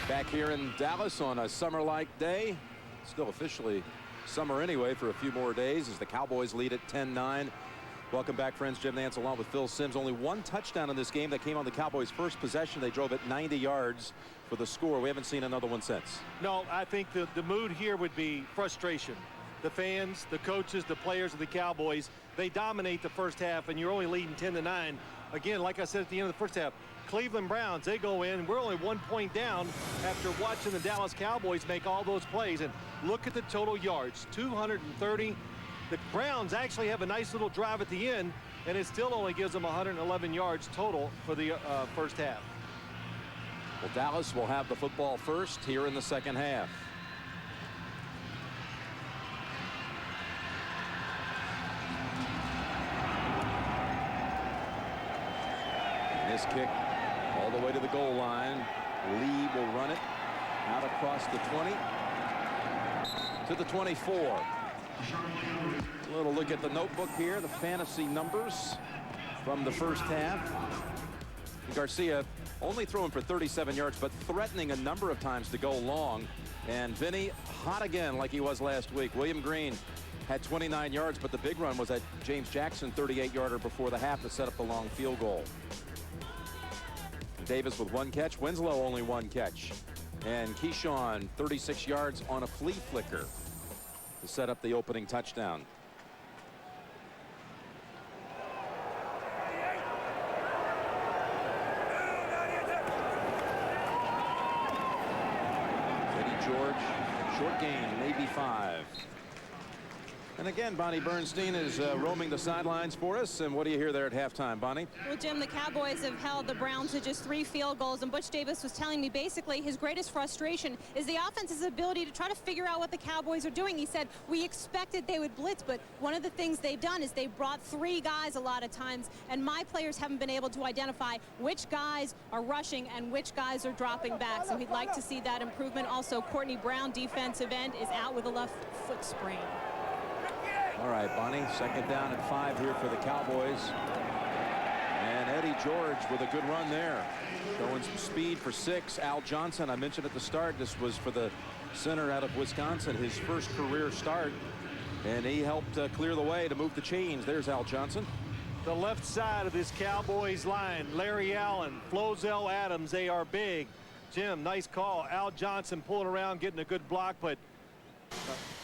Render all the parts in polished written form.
Back here in Dallas on a summer-like day. Still officially summer anyway for a few more days as the Cowboys lead at 10-9. Welcome back, friends. Jim Nantz along with Phil Simms. Only one touchdown in this game that came on the Cowboys' first possession. They drove it 90 yards for the score. We haven't seen another one since. No, I think the mood here would be frustration. The fans, the coaches, the players of the Cowboys, they dominate the first half, and you're only leading 10-9. Again, like I said at the end of the first half, Cleveland Browns, they go in. We're only 1 point down after watching the Dallas Cowboys make all those plays. And look at the total yards, 230. The Browns actually have a nice little drive at the end, and it still only gives them 111 yards total for the first half. Well, Dallas will have the football first here in the second half. This kick all the way to the goal line. Lee will run it out across the 20 to the 24. A little look at the notebook here, the fantasy numbers from the first half. Garcia only throwing for 37 yards, but threatening a number of times to go long. And Vinny hot again like he was last week. William Green had 29 yards, but the big run was that James Jackson 38-yarder before the half to set up the long field goal. Davis with 1 catch. Winslow only 1 catch. And Keyshawn 36 yards on a flea flicker to set up the opening touchdown. Eddie George, short gain, maybe 5. And again, Bonnie Bernstein is roaming the sidelines for us. And what do you hear there at halftime, Bonnie? Well, Jim, the Cowboys have held the Browns to just 3 field goals. And Butch Davis was telling me basically his greatest frustration is the offense's ability to try to figure out what the Cowboys are doing. He said, we expected they would blitz, but one of the things they've done is they brought 3 guys a lot of times. And my players haven't been able to identify which guys are rushing and which guys are dropping back. So he'd like to see that improvement. Also, Courtney Brown, defensive end, is out with a left foot sprain. All right, Bonnie, second down and 5 here for the Cowboys. And Eddie George with a good run there. Showing some speed for 6. Al Johnson, I mentioned at the start, this was for the center out of Wisconsin, his first career start. And he helped clear the way to move the chains. There's Al Johnson. The left side of this Cowboys line, Larry Allen, Flozell Adams, they are big. Jim, nice call. Al Johnson pulling around, getting a good block, but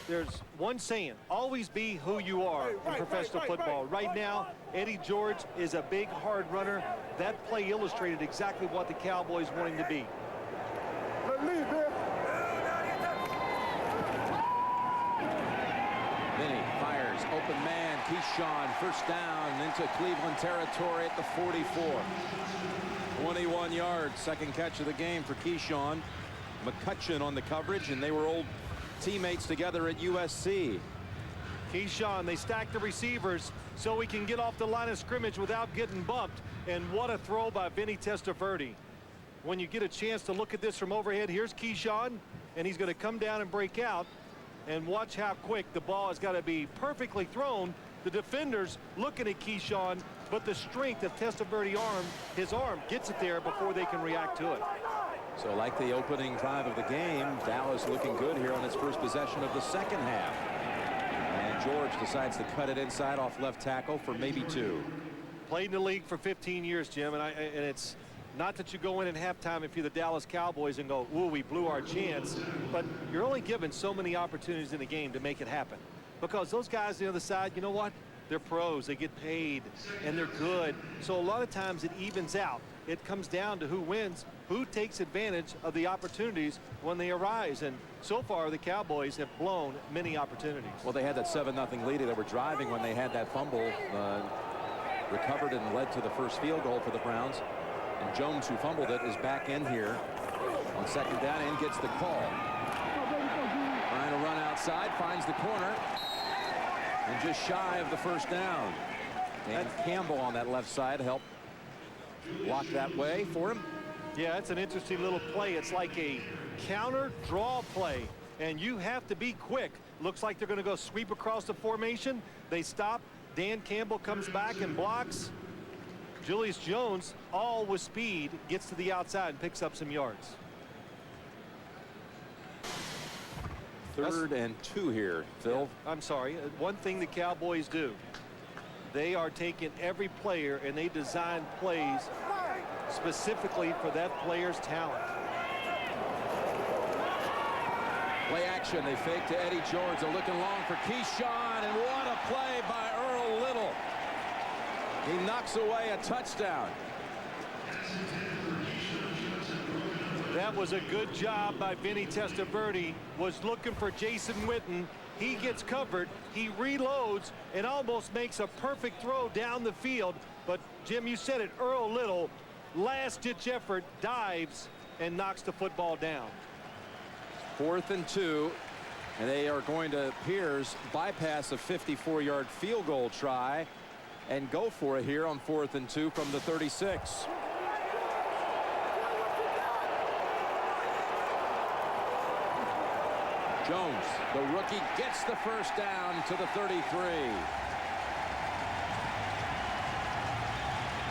there's one saying, always be who you are in professional football. Right now, Eddie George is a big, hard runner. That play illustrated exactly what the Cowboys want him to be. Vinny fires, open man, Keyshawn, first down into Cleveland territory at the 44. 21 yards, second catch of the game for Keyshawn. McCutcheon on the coverage, and they were old teammates together at USC. Keyshawn, they stack the receivers so he can get off the line of scrimmage without getting bumped. And what a throw by Vinny Testaverde. When you get a chance to look at this from overhead, here's Keyshawn, and he's going to come down and break out. And watch how quick the ball has got to be perfectly thrown. The defenders looking at Keyshawn, but the strength of Testaverde his arm gets it there before they can react to it. So like the opening drive of the game, Dallas looking good here on its first possession of the second half. And George decides to cut it inside off left tackle for maybe 2. Played in the league for 15 years, Jim, and it's not that you go in at halftime if you're the Dallas Cowboys and go, ooh, we blew our chance, but you're only given so many opportunities in the game to make it happen. Because those guys on the other side, you know what? They're pros, they get paid, and they're good. So a lot of times it evens out. It comes down to who wins, who takes advantage of the opportunities when they arise. And so far, the Cowboys have blown many opportunities. Well, they had that 7-0 lead. They were driving when they had that fumble, recovered and led to the first field goal for the Browns. And Jones, who fumbled it, is back in here on second down and gets the call. Trying to run outside, finds the corner, and just shy of the first down. And Campbell on that left side helped block that way for him. Yeah, it's an interesting little play. It's like a counter draw play, and you have to be quick. Looks like they're going to go sweep across the formation. They stop. Dan Campbell comes back and blocks. Julius Jones, all with speed, gets to the outside and picks up some yards. 3rd and 2 here, Phil. I'm sorry. One thing the Cowboys do, they are taking every player and they design plays specifically for that player's talent. Play action. They fake to Eddie George. They're looking long for Keyshawn, and what a play by Earl Little. He knocks away a touchdown. That was a good job by Vinny Testaverde. Was looking for Jason Witten. He gets covered. He reloads and almost makes a perfect throw down the field. But Jim, you said it, Earl Little, last-ditch effort, dives and knocks the football down. 4th and 2, and they are going to Piers bypass a 54-yard field goal try and go for it here on 4th and 2 from the 36. Jones, the rookie, gets the first down to the 33.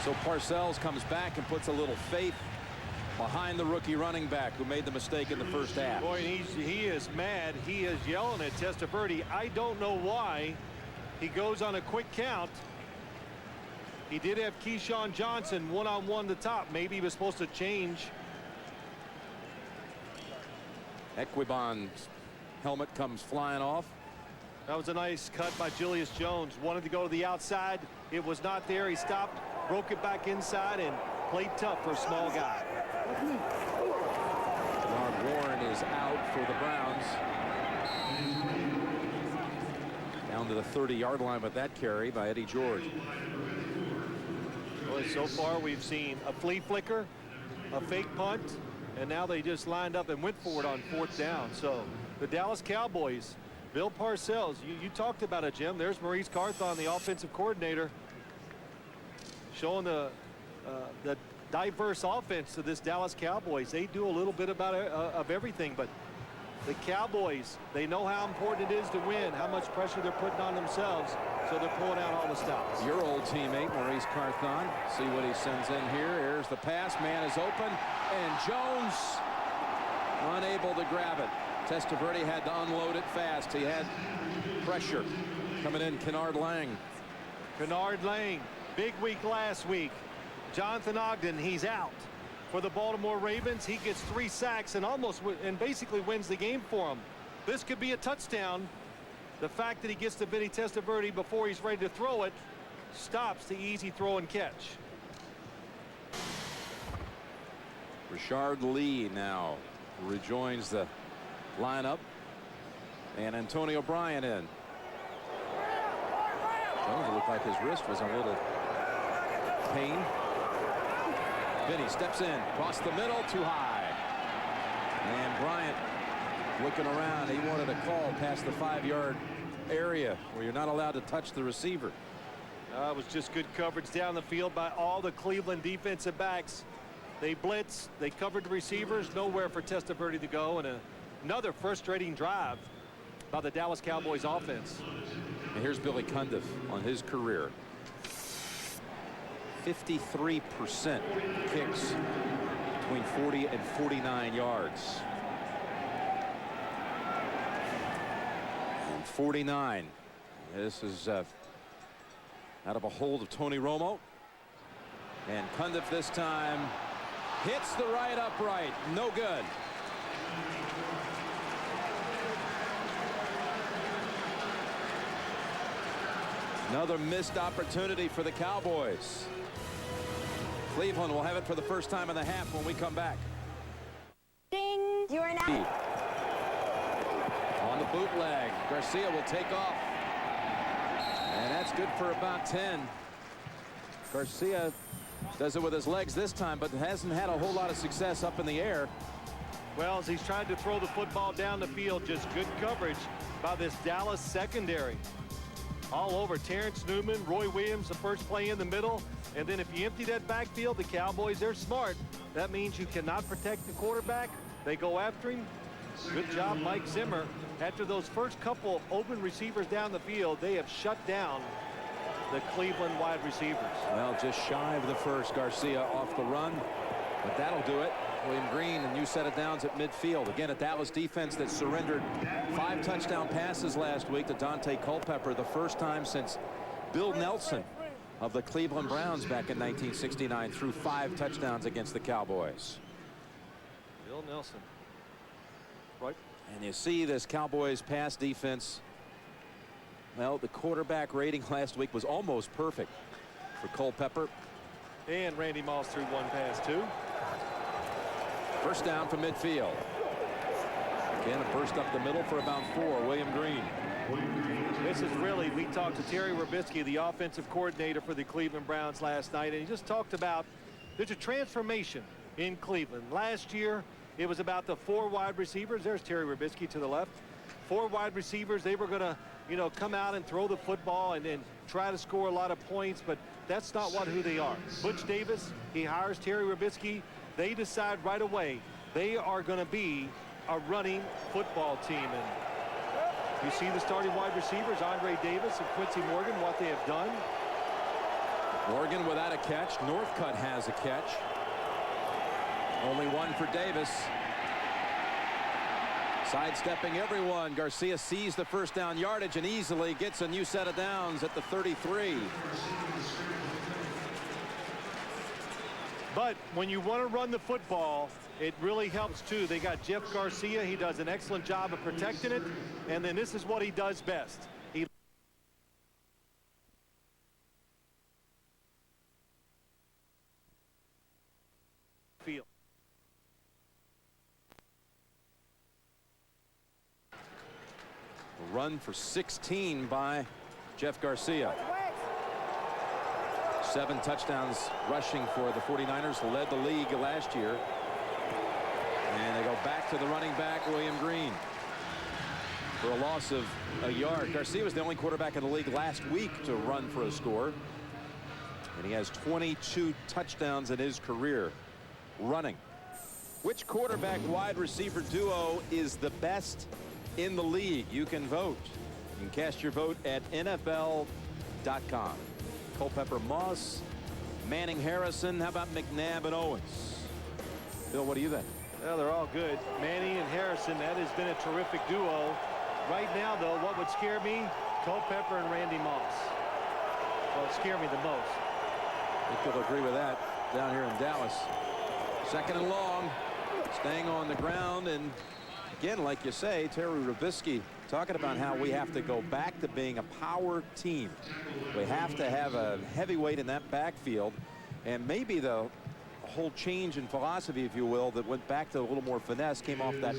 So Parcells comes back and puts a little faith behind the rookie running back who made the mistake in the first half. Boy, he is mad. He is yelling at Testaverde. I don't know why. He goes on a quick count. He did have Keyshawn Johnson one-on-one the top. Maybe he was supposed to change. Equibon's helmet comes flying off. That was a nice cut by Julius Jones. Wanted to go to the outside. It was not there. He stopped, broke it back inside, and played tough for a small guy. Ron Warren is out for the Browns. Down to the 30-yard line with that carry by Eddie George. Boy, so far we've seen a flea flicker, a fake punt, and now they just lined up and went for it on 4th down. So the Dallas Cowboys, Bill Parcells, you talked about it, Jim. There's Maurice Carthon, the offensive coordinator, showing the diverse offense to this Dallas Cowboys. They do a little bit of everything, but the Cowboys, they know how important it is to win, how much pressure they're putting on themselves, so they're pulling out all the stops. Your old teammate, Maurice Carthon. See what he sends in here. Here's the pass. Man is open, and Jones unable to grab it. Testaverde had to unload it fast. He had pressure coming in. Kennard Lang. Kennard Lang, big week last week. Jonathan Ogden, he's out for the Baltimore Ravens. He gets 3 sacks and basically wins the game for him. This could be a touchdown. The fact that he gets to Vinny Testaverde before he's ready to throw it stops the easy throw and catch. Richard Lee now rejoins the lineup, and Antonio Bryan in. Jones, it looked like his wrist was a little pain. Vinny steps in, across the middle, too high. And Bryant looking around. He wanted a call past the 5-yard area where you're not allowed to touch the receiver. It was just good coverage down the field by all the Cleveland defensive backs. They blitzed, they covered the receivers, nowhere for Testaverde to go, and another frustrating drive by the Dallas Cowboys offense. And here's Billy Cundiff on his career. 53% kicks between 40 and 49 yards. And 49. This is out of a hold of Tony Romo. And Cundiff this time hits the right upright. No good. Another missed opportunity for the Cowboys. Cleveland will have it for the first time in the half when we come back. Ding! You are now on the bootleg. Garcia will take off. And that's good for about 10. Garcia does it with his legs this time, but hasn't had a whole lot of success up in the air. Well, as he's tried to throw the football down the field, just good coverage by this Dallas secondary. All over Terrence Newman, Roy Williams, the first play in the middle. And then if you empty that backfield, the Cowboys, they're smart. That means you cannot protect the quarterback. They go after him. Good job, Mike Zimmer. After those first couple open receivers down the field, they have shut down the Cleveland wide receivers. Well, just shy of the first. Garcia off the run, but that'll do it. William Green, a new set of downs at midfield. Again, a Dallas defense that surrendered 5 touchdown passes last week to Dante Culpepper, the first time since Bill Nelson of the Cleveland Browns back in 1969 threw 5 touchdowns against the Cowboys. Bill Nelson. Right. And you see this Cowboys pass defense. Well, the quarterback rating last week was almost perfect for Culpepper. And Randy Moss threw 1 pass too. First down from midfield. Again, a burst up the middle for about 4. William Green. This is really, we talked to Terry Rubisky, the offensive coordinator for the Cleveland Browns last night, and he just talked about there's a transformation in Cleveland. Last year, it was about the 4 wide receivers. There's Terry Rubisky to the left. 4 wide receivers. They were going to, come out and throw the football and then try to score a lot of points, but that's not who they are. Butch Davis, he hires Terry Rubisky. They decide right away they are going to be a running football team. And you see the starting wide receivers, Andre Davis and Quincy Morgan, what they have done. Morgan without a catch. Northcutt has a catch. Only 1 for Davis. Sidestepping everyone. Garcia sees the first down yardage and easily gets a new set of downs at the 33. But when you want to run the football, it really helps too. They got Jeff Garcia. He does an excellent job of protecting it. And then this is what he does best. He field. A run for 16 by Jeff Garcia. 7 touchdowns rushing for the 49ers, led the league last year. And they go back to the running back, William Green, for a loss of a yard. Garcia was the only quarterback in the league last week to run for a score. And he has 22 touchdowns in his career running. Which quarterback wide receiver duo is the best in the league? You can vote. You can cast your vote at NFL.com. Culpepper, Moss, Manning, Harrison. How about McNabb and Owens? Bill, what do you think? Well, they're all good. Manning and Harrison, that has been a terrific duo. Right now, though, what would scare me? Culpepper and Randy Moss. Well, it scare me the most. I think you'll agree with that down here in Dallas. 2nd and long, staying on the ground, and again, like you say, Terry Rubisky talking about how we have to go back to being a power team. We have to have a heavyweight in that backfield, and maybe the whole change in philosophy, if you will, that went back to a little more finesse came off that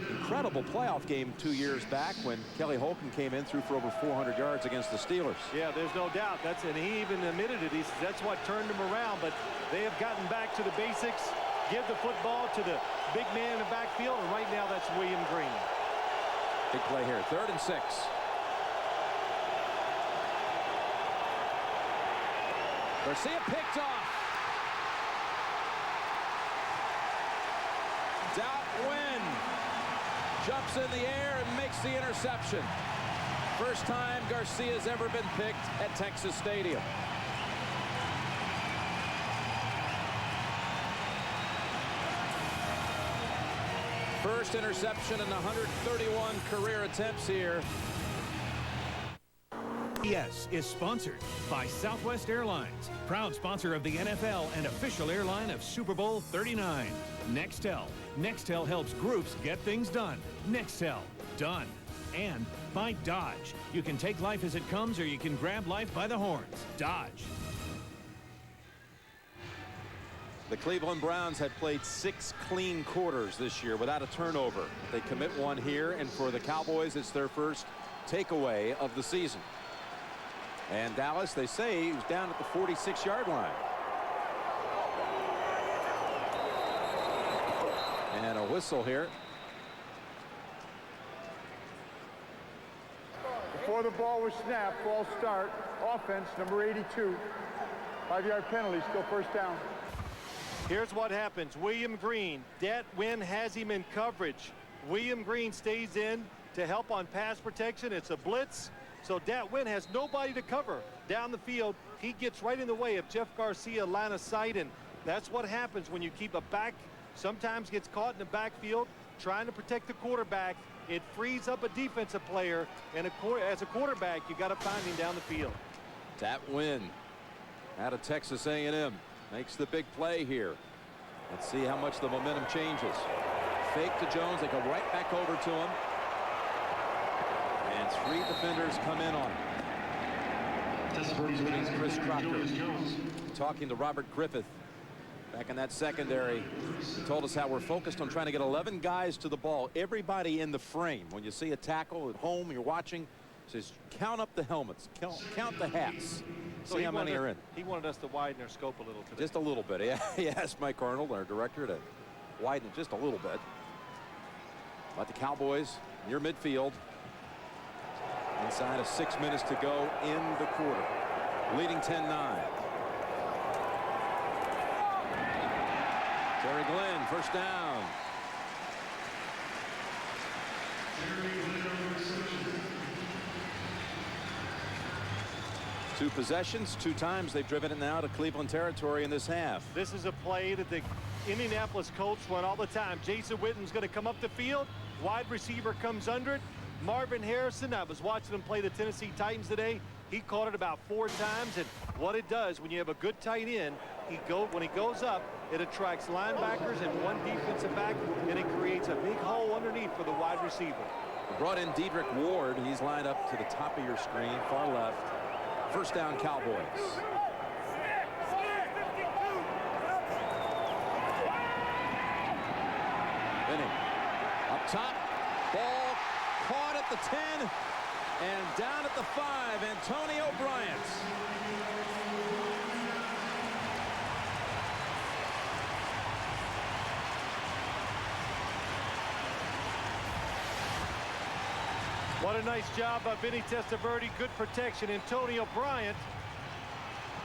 incredible playoff game 2 years back when Kelly Holcomb came in, threw for over 400 yards against the Steelers. Yeah, there's no doubt. And he even admitted it. He says that's what turned him around, but they have gotten back to the basics. Give the football to the big man in the backfield, and right now that's William Green. Big play here. 3rd and 6. Garcia picked off. Dal Wynn jumps in the air and makes the interception. First time Garcia's ever been picked at Texas Stadium. First interception in 131 career attempts here. Yes is sponsored by Southwest Airlines, proud sponsor of the NFL and official airline of Super Bowl 39. Nextel. Nextel helps groups get things done. Nextel. Done. And by Dodge. You can take life as it comes, or you can grab life by the horns. Dodge. The Cleveland Browns had played 6 clean quarters this year without a turnover. They commit one here, and for the Cowboys, it's their first takeaway of the season. And Dallas, they say, he was down at the 46-yard line. And a whistle here. Before the ball was snapped, false start, offense, number 82. 5-yard penalty, still first down. Here's what happens. William Green, Dat Wynn has him in coverage. William Green stays in to help on pass protection. It's a blitz, so Dat Wynn has nobody to cover down the field. He gets right in the way of Jeff Garcia line of sight, and that's what happens when you keep a back sometimes gets caught in the backfield trying to protect the quarterback. It frees up a defensive player, and as a quarterback, you got to find him down the field. That win out of Texas A&M makes the big play here. Let's see how much the momentum changes. Fake to Jones. They go right back over to him. And 3 defenders come in on him. Including Chris Crocker. Talking to Robert Griffith back in that secondary. He told us how we're focused on trying to get 11 guys to the ball. Everybody in the frame. When you see a tackle at home, you're watching. Says count up the helmets. Count the hats. So see how many are in. He wanted us to widen our scope a little today. Just a little bit. He asked Mike Arnold, our director, to widen it just a little bit. But the Cowboys near midfield. Inside of 6 minutes to go in the quarter. Leading 10-9. Terry Glenn, first down. Two possessions, 2 times they've driven it now to Cleveland territory in this half. This is a play that the Indianapolis Colts run all the time. Jason Witten's going to come up the field. Wide receiver comes under it. Marvin Harrison, I was watching him play the Tennessee Titans today. He caught it about 4 times, and what it does when you have a good tight end, when he goes up, it attracts linebackers and 1 defensive back, and it creates a big hole underneath for the wide receiver. Brought in Dedrick Ward. He's lined up to the top of your screen, far left. First down, Cowboys. Vinny up top, ball caught at the 10 and down at the 5. Antonio Bryant. What a nice job by Vinny Testaverde. Good protection. Antonio Bryant,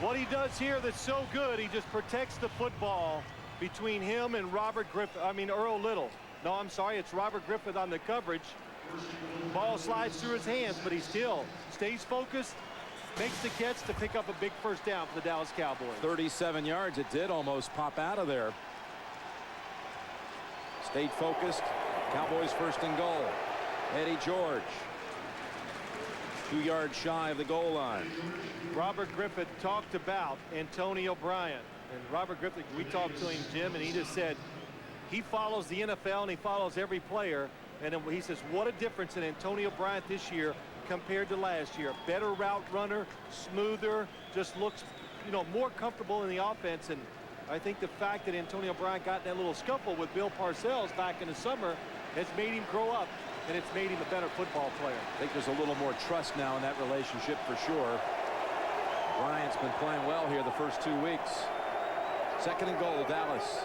what he does here that's so good, he just protects the football between him and Earl Little. No, I'm sorry, it's Robert Griffith on the coverage. Ball slides through his hands, but he still stays focused, makes the catch to pick up a big first down for the Dallas Cowboys. 37 yards. It did almost pop out of there. Stayed focused. Cowboys first and goal. Eddie George. 2 yards shy of the goal line. Robert Griffith talked about Antonio Bryant. And Robert Griffith, we talked to him, Jim, and he just said he follows the NFL and he follows every player. And he says, what a difference in Antonio Bryant this year compared to last year. Better route runner, smoother, just looks, more comfortable in the offense. And I think the fact that Antonio Bryant got in that little scuffle with Bill Parcells back in the summer has made him grow up, and it's made him a better football player. I think there's a little more trust now in that relationship for sure. Bryant's been playing well here the first 2 weeks. Second and goal, Dallas.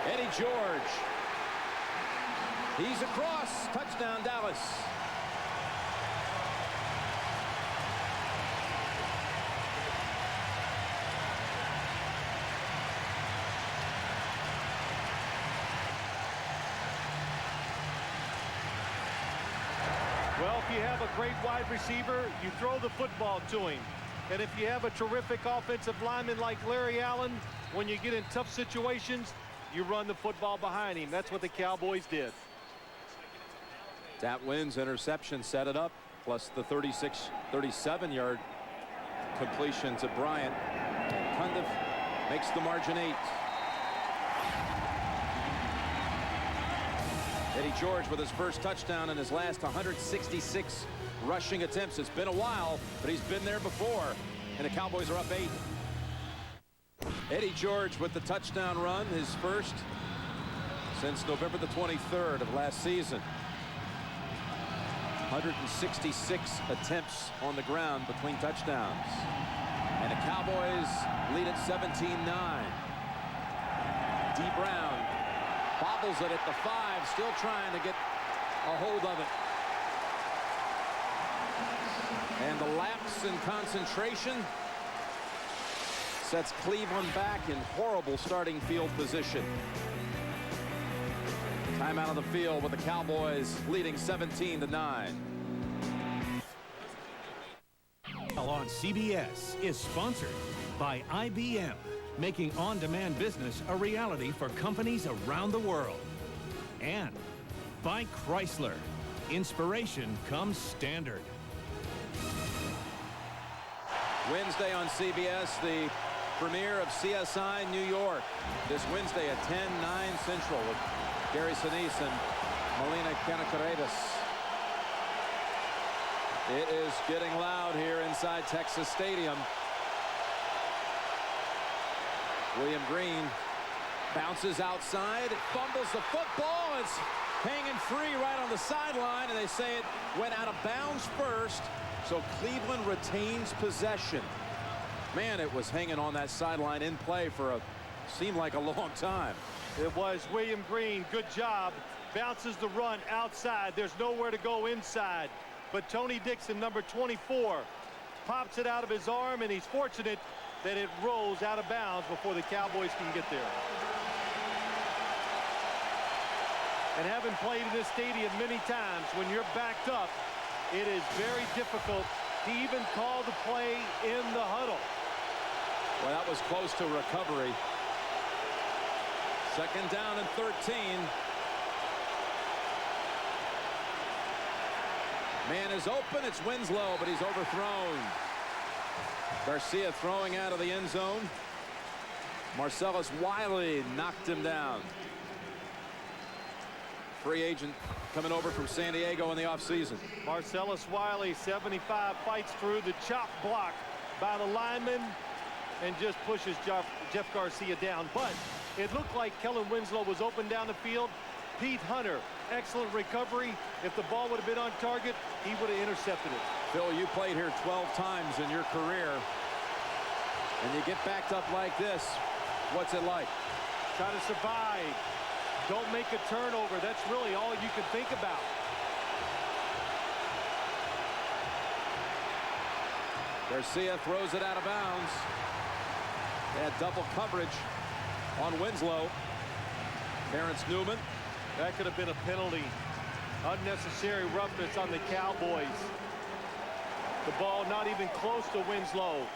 Eddie George. He's across. Touchdown, Dallas. Well, if you have a great wide receiver, you throw the football to him. And if you have a terrific offensive lineman like Larry Allen, when you get in tough situations, you run the football behind him. That's what the Cowboys did. That wins interception set it up, plus the 37-yard completion to Bryant. Cundiff makes the margin 8. Eddie George with his first touchdown in his last 166 rushing attempts. It's been a while, but he's been there before, and the Cowboys are up 8. Eddie George with the touchdown run, his first since November the 23rd of last season. 166 attempts on the ground between touchdowns. And the Cowboys lead at 17-9. D. Brown bobbles it at the 5, still trying to get a hold of it. And the lapse in concentration sets Cleveland back in horrible starting field position. Time out of the field with the Cowboys leading 17-9. On CBS is sponsored by IBM. making on-demand business a reality for companies around the world. And by Chrysler, inspiration comes standard. Wednesday on CBS, the premiere of CSI New York. This Wednesday at 10/9 Central with Gary Sinise and Melina Canacaredas. It is getting loud here inside Texas Stadium. William Green bounces outside, fumbles the football. It's hanging free right on the sideline, and they say it went out of bounds first, so Cleveland retains possession. Man, it was hanging on that sideline in play for seemed like a long time. It was William Green. Good job. Bounces the run outside. There's nowhere to go inside. But Tony Dixon, number 24, pops it out of his arm, and he's fortunate that it rolls out of bounds before the Cowboys can get there. And having played in this stadium many times, when you're backed up, it is very difficult to even call the play in the huddle. Well, that was close to recovery. Second down and 13. Man is open. It's Winslow, but he's overthrown. Garcia throwing out of the end zone. Marcellus Wiley knocked him down. Free agent coming over from San Diego in the offseason. Marcellus Wiley, 75, fights through the chop block by the lineman and just pushes Jeff Garcia down. But it looked like Kellen Winslow was open down the field. Pete Hunter, excellent recovery. If the ball would have been on target, he would have intercepted it. Phil, you played here 12 times in your career, and you get backed up like this. What's it like? Try to survive. Don't make a turnover. That's really all you can think about. Garcia throws it out of bounds. They had double coverage on Winslow. Terrence Newman. That could have been a penalty. Unnecessary roughness on the Cowboys. The ball not even close to Winslow.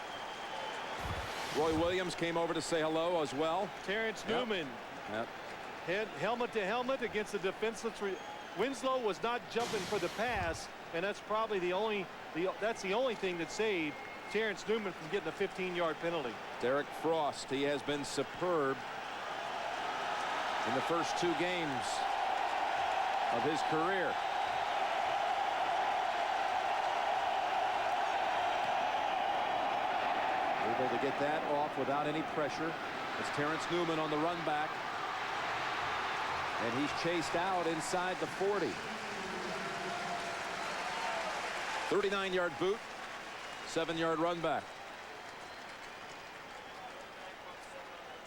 Roy Williams came over to say hello as well. Terrence Newman. Yep. Helmet to helmet against the defenseless. Winslow was not jumping for the pass, and that's probably the only thing that saved Terrence Newman from getting a 15-yard penalty. Derek Frost, he has been superb in the first 2 games of his career. Able to get that off without any pressure. It's Terrence Newman on the run back. And he's chased out inside the 40. 39-yard boot, 7-yard run back.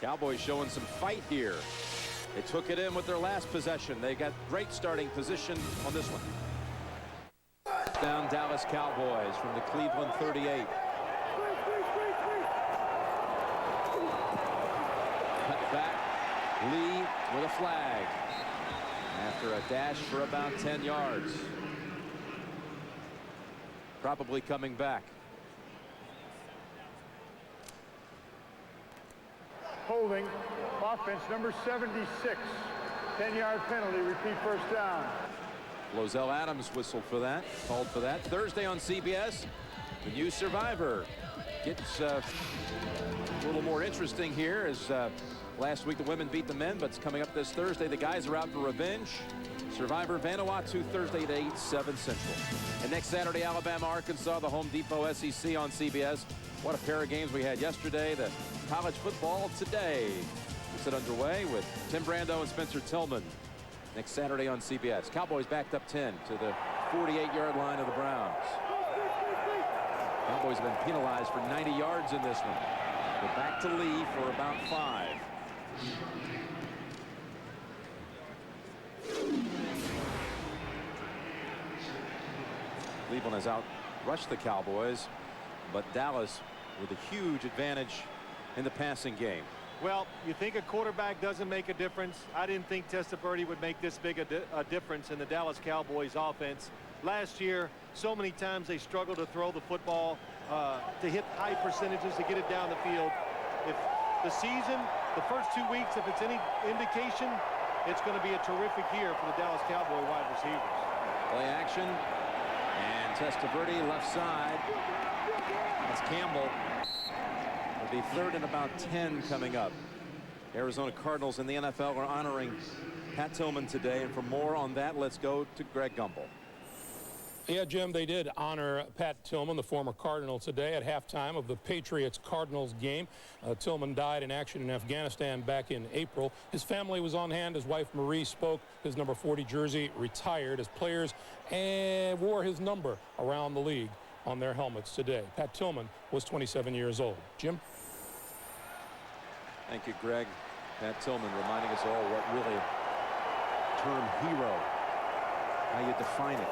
Cowboys showing some fight here. They took it in with their last possession. They got great starting position on this one. Down Dallas Cowboys from the Cleveland 38. Cut back. Lee with a flag after a dash for about 10 yards. Probably coming back. Holding. Offense number 76. 10-yard penalty. Repeat first down. Lozelle Adams whistled for that. Called for that. Thursday on CBS. The new Survivor gets a little more interesting here as last week the women beat the men, but it's coming up this Thursday. The guys are out for revenge. Survivor Vanuatu Thursday at 8, 7 Central. And next Saturday, Alabama, Arkansas, the Home Depot SEC on CBS. What a pair of games we had yesterday. The college football today gets it underway with Tim Brando and Spencer Tillman next Saturday on CBS. Cowboys backed up 10 to the 48-yard line of the Browns. Cowboys have been penalized for 90 yards in this one. They're back to Lee for about 5. Cleveland has outrushed the Cowboys, but Dallas with a huge advantage in the passing game. Well, you think a quarterback doesn't make a difference. I didn't think Testaverde would make this big a difference in the Dallas Cowboys offense. Last year, so many times they struggled to throw the football, to hit high percentages, to get it down the field. the season, the first 2 weeks, if it's any indication, it's going to be a terrific year for the Dallas Cowboy wide receivers. Play action. And Testaverde left side. That's Campbell. It'll be 3rd and about 10 coming up. Arizona Cardinals and the NFL are honoring Pat Tillman today. And for more on that, let's go to Greg Gumbel. Yeah, Jim, they did honor Pat Tillman, the former Cardinal, today at halftime of the Patriots-Cardinals game. Tillman died in action in Afghanistan back in April. His family was on hand. His wife, Marie, spoke. His number 40 jersey retired as players and wore his number around the league on their helmets today. Pat Tillman was 27 years old. Jim? Thank you, Greg. Pat Tillman reminding us all what really term hero, how you define it.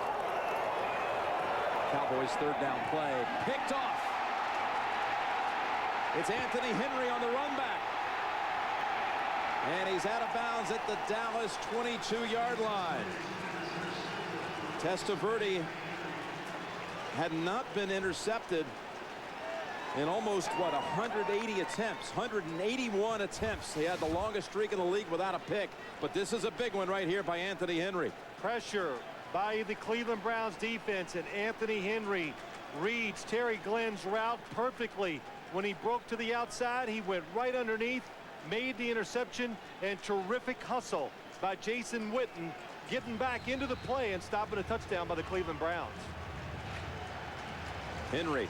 Cowboys 3rd down play, picked off. It's Anthony Henry on the run back. And he's out of bounds at the Dallas 22-yard line. Testaverde had not been intercepted in almost, 180 attempts, 181 attempts. He had the longest streak in the league without a pick. But this is a big one right here by Anthony Henry. Pressure by the Cleveland Browns defense, and Anthony Henry reads Terry Glenn's route perfectly. When he broke to the outside, he went right underneath, made the interception, and terrific hustle by Jason Witten, getting back into the play and stopping a touchdown by the Cleveland Browns. Henry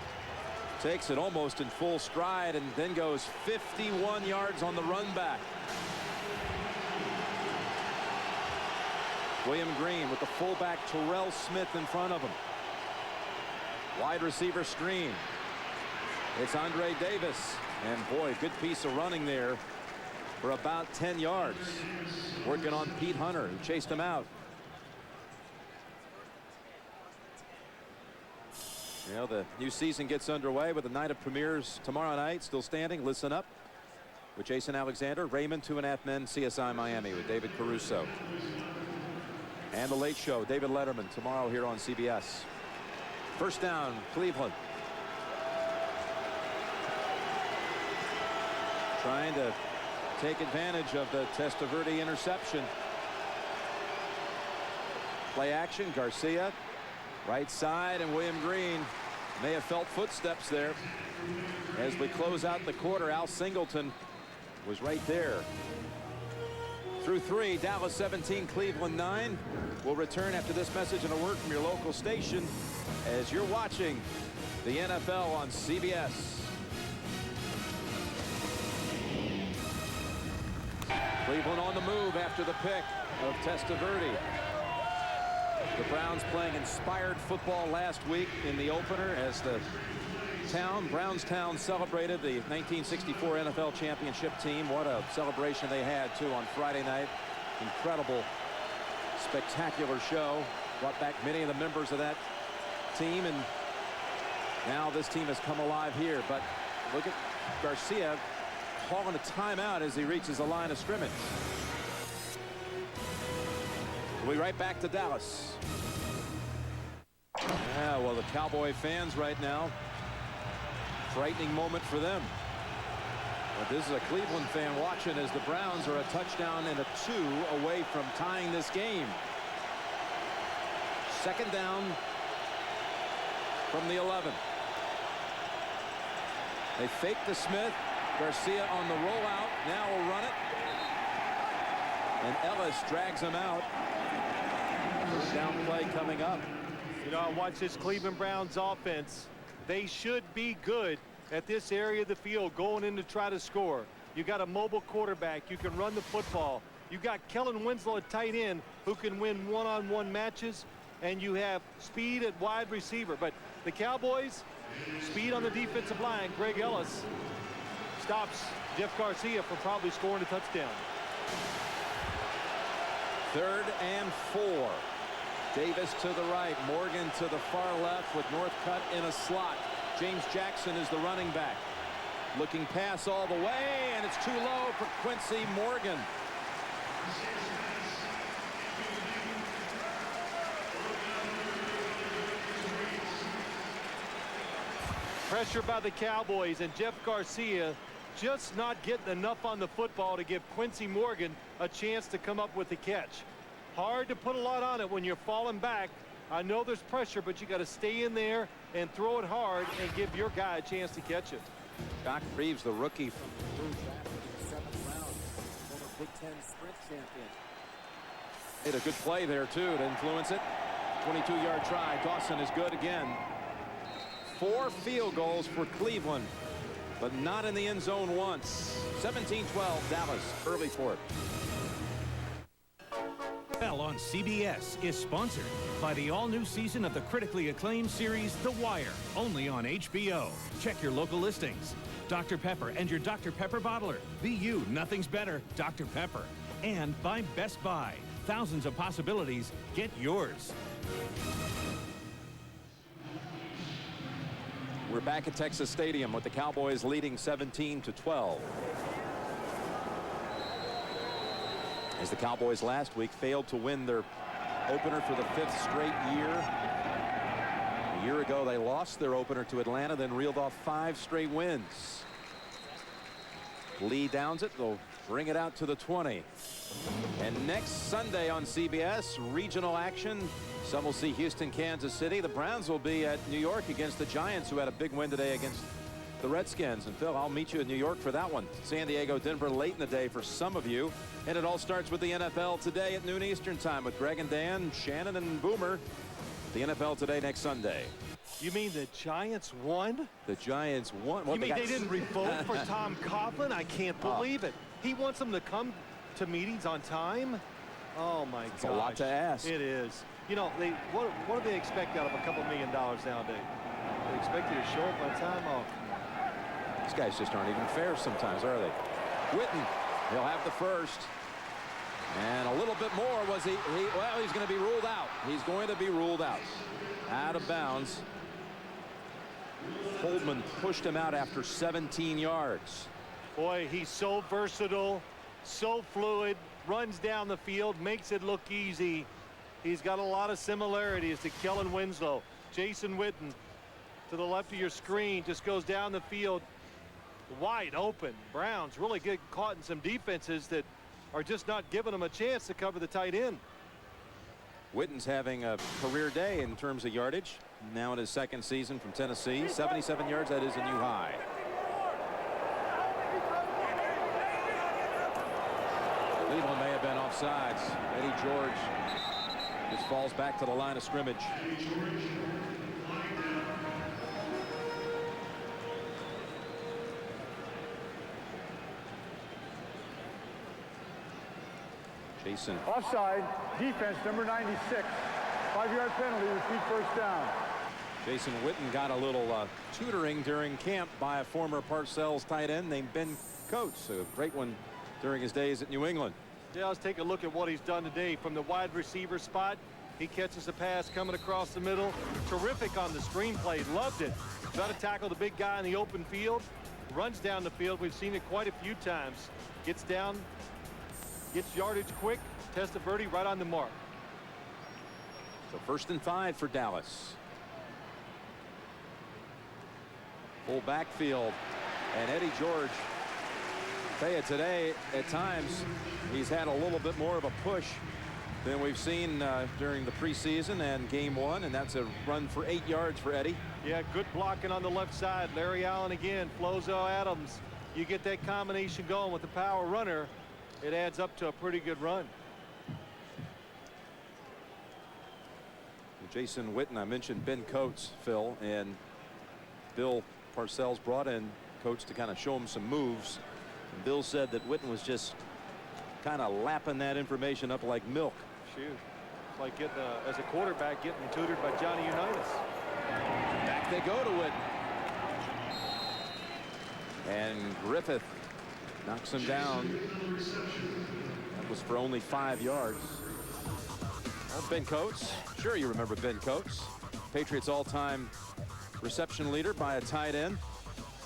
takes it almost in full stride and then goes 51 yards on the run back. William Green with the fullback Terrell Smith in front of him. Wide receiver screen. It's Andre Davis. And boy, good piece of running there for about 10 yards. Working on Pete Hunter, who chased him out. You know, the new season gets underway with the night of premieres tomorrow night. Still standing. Listen Up with Jason Alexander. Raymond, 2.5 Men, CSI Miami with David Caruso. And The Late Show, David Letterman, tomorrow here on CBS. First down, Cleveland. Trying to take advantage of the Testaverde interception. Play action, Garcia. Right side, and William Green may have felt footsteps there. As we close out the quarter, Al Singleton was right there. Through 3, Dallas 17, Cleveland 9. We'll return after this message and a word from your local station as you're watching the NFL on CBS. Cleveland on the move after the pick of Testaverde. The Browns playing inspired football last week in the opener as the Brownstown celebrated the 1964 NFL championship team. What a celebration they had, too, on Friday night. Incredible, spectacular show. Brought back many of the members of that team, and now this team has come alive here. But look at Garcia calling a timeout as he reaches the line of scrimmage. We'll be right back to Dallas. Yeah, well, the Cowboy fans right now, frightening moment for them. But this is a Cleveland fan watching as the Browns are a touchdown and a 2 away from tying this game. Second down from the 11. They fake to Smith. Garcia on the rollout. Now will run it. And Ellis drags him out. First down play coming up. You know, watch this Cleveland Browns offense. They should be good at this area of the field going in to try to score. You got a mobile quarterback. You can run the football. You got Kellen Winslow at tight end who can win one-on-one matches. And you have speed at wide receiver. But the Cowboys, speed on the defensive line. Greg Ellis stops Jeff Garcia from probably scoring a touchdown. 3rd and 4. Davis to the right, Morgan to the far left with Northcutt in a slot. James Jackson is the running back. Looking pass all the way, and it's too low for Quincy Morgan. Pressure by the Cowboys, and Jeff Garcia just not getting enough on the football to give Quincy Morgan a chance to come up with the catch. Hard to put a lot on it when you're falling back. I know there's pressure, but you got to stay in there and throw it hard and give your guy a chance to catch it. Doc Reeves, the rookie from Third draft in the 7th round, former Big Ten sprint champion. made a good play there too to influence it. 22-yard try. Dawson is good again. 4 field goals for Cleveland, but not in the end zone once. 17-12 Dallas, early for it. On CBS is sponsored by the all-new season of the critically acclaimed series The Wire, only on HBO. Check your local listings. Dr. Pepper and your Dr. Pepper bottler. Be you, nothing's better, Dr. Pepper. And by Best Buy. Thousands of possibilities. Get yours. We're back at Texas Stadium with the Cowboys leading 17-12. As the Cowboys last week failed to win their opener for the 5th straight year. A year ago they lost their opener to Atlanta, then reeled off 5 straight wins. Lee downs it. They'll bring it out to the 20. And next Sunday on CBS, regional action. Some will see Houston, Kansas City. The Browns will be at New York against the Giants, who had a big win today against the Redskins. And Phil, I'll meet you in New York for that one. San Diego, Denver late in the day for some of you. And it all starts with the NFL today at noon Eastern time with Greg and Dan, Shannon and Boomer. The NFL today next Sunday. You mean the Giants won? The Giants won. Well, you mean they didn't revote for Tom Coughlin? I can't believe it. He wants them to come to meetings on time. Oh my god. It's a lot to ask. It is. You know, what do they expect out of a couple $1 million nowadays? They expect you to show up on time? Oh, these guys just aren't even fair sometimes, are they? Witten, he'll have the first. And a little bit more was well, he's going to be ruled out. He's going to be ruled out. Out of bounds. Holdman pushed him out after 17 yards. Boy, he's so versatile, so fluid, runs down the field, makes it look easy. He's got a lot of similarities to Kellen Winslow. Jason Witten, to the left of your screen, just goes down the field wide open. Browns really get caught in some defenses that are just not giving them a chance to cover the tight end. Witten's having a career day in terms of yardage. Now in his 2nd season from Tennessee. 77 yards, that is a new high. Cleveland may have been offsides. Eddie George just falls back to the line of scrimmage. Jason. Offside, defense number 96. 5-yard penalty, repeat first down. Jason Witten got a little tutoring during camp by a former Parcells tight end named Ben Coates, a great one during his days at New England. Yeah, let's take a look at what he's done today from the wide receiver spot. He catches a pass coming across the middle. Terrific on the screenplay. Loved it. Got to tackle the big guy in the open field. Runs down the field. We've seen it quite a few times. Gets down. Gets yardage quick. Testaverde right on the mark. So 1st and 5 for Dallas. Full backfield. And Eddie George, tell you today, at times, he's had a little bit more of a push than we've seen during the preseason and game 1, and that's a run for 8 yards for Eddie. Yeah, good blocking on the left side. Larry Allen again, Flozo Adams. You get that combination going with the power runner, it adds up to a pretty good run. Jason Witten, I mentioned Ben Coates, Phil, and Bill Parcells brought in Coates to kind of show him some moves. And Bill said that Witten was just kind of lapping that information up like milk. Shoot, it's like getting as a quarterback getting tutored by Johnny Unitas. Back they go to Witten. And Griffith knocks him down. That was for only 5 yards. Well, Ben Coates, sure you remember Ben Coates, Patriots all-time reception leader by a tight end.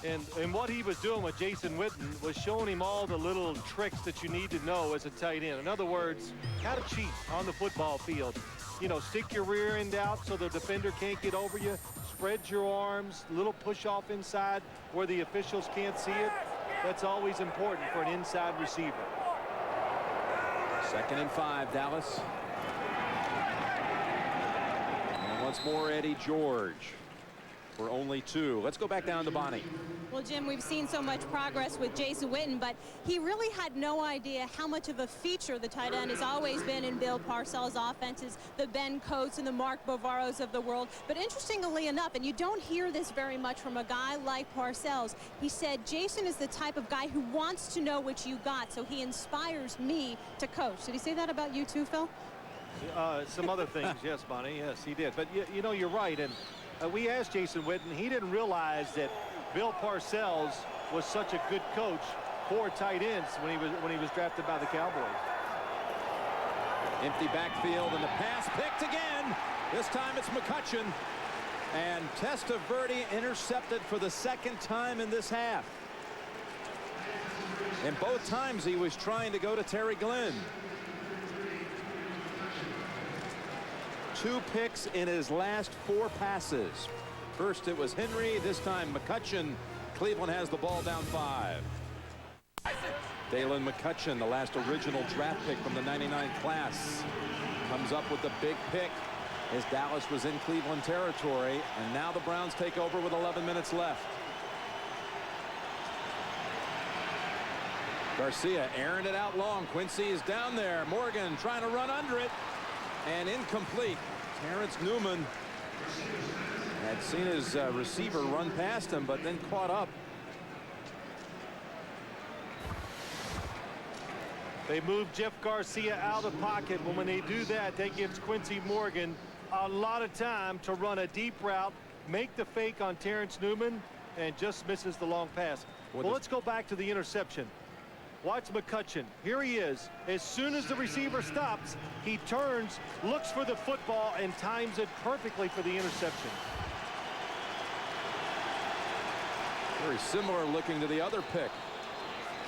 And what he was doing with Jason Witten was showing him all the little tricks that you need to know as a tight end. In other words, how to cheat on the football field. You know, stick your rear end out so the defender can't get over you. Spread your arms, little push off inside where the officials can't see it. That's always important for an inside receiver. 2nd and 5, Dallas. And once more, Eddie George for only 2. Let's go back down to Bonnie. Well, Jim, we've seen so much progress with Jason Witten, but he really had no idea how much of a feature the tight end has always been in Bill Parcells' offenses, the Ben Coates and the Mark Bovaros of the world. But interestingly enough, and you don't hear this very much from a guy like Parcells, he said Jason is the type of guy who wants to know what you got, so he inspires me to coach. Did he say that about you too, Phil? Some other things, yes, Bonnie, yes, he did. But you know, you're right, and we asked Jason Witten. He didn't realize that Bill Parcells was such a good coach for tight ends when he was drafted by the Cowboys. Empty backfield, and the pass picked again. This time it's McCutcheon, and Testaverde intercepted for the 2nd time in this half. And both times he was trying to go to Terry Glenn. 2 picks in his last 4 passes. First it was Henry, this time McCutcheon. Cleveland has the ball down 5. Dalen McCutcheon, the last original draft pick from the '99 class, comes up with the big pick as Dallas was in Cleveland territory, and now the Browns take over with 11 minutes left. Garcia airing it out long. Quincy is down there. Morgan trying to run under it, and incomplete. Terrence Newman had seen his receiver run past him, but then caught up. They move Jeff Garcia out of the pocket, but when they do that, that gives Quincy Morgan a lot of time to run a deep route, make the fake on Terrence Newman, and just misses the long pass. Well, let's go back to the interception. Watch McCutcheon. Here he is. As soon as the receiver stops, he turns, looks for the football, and times it perfectly for the interception. Very similar looking to the other pick.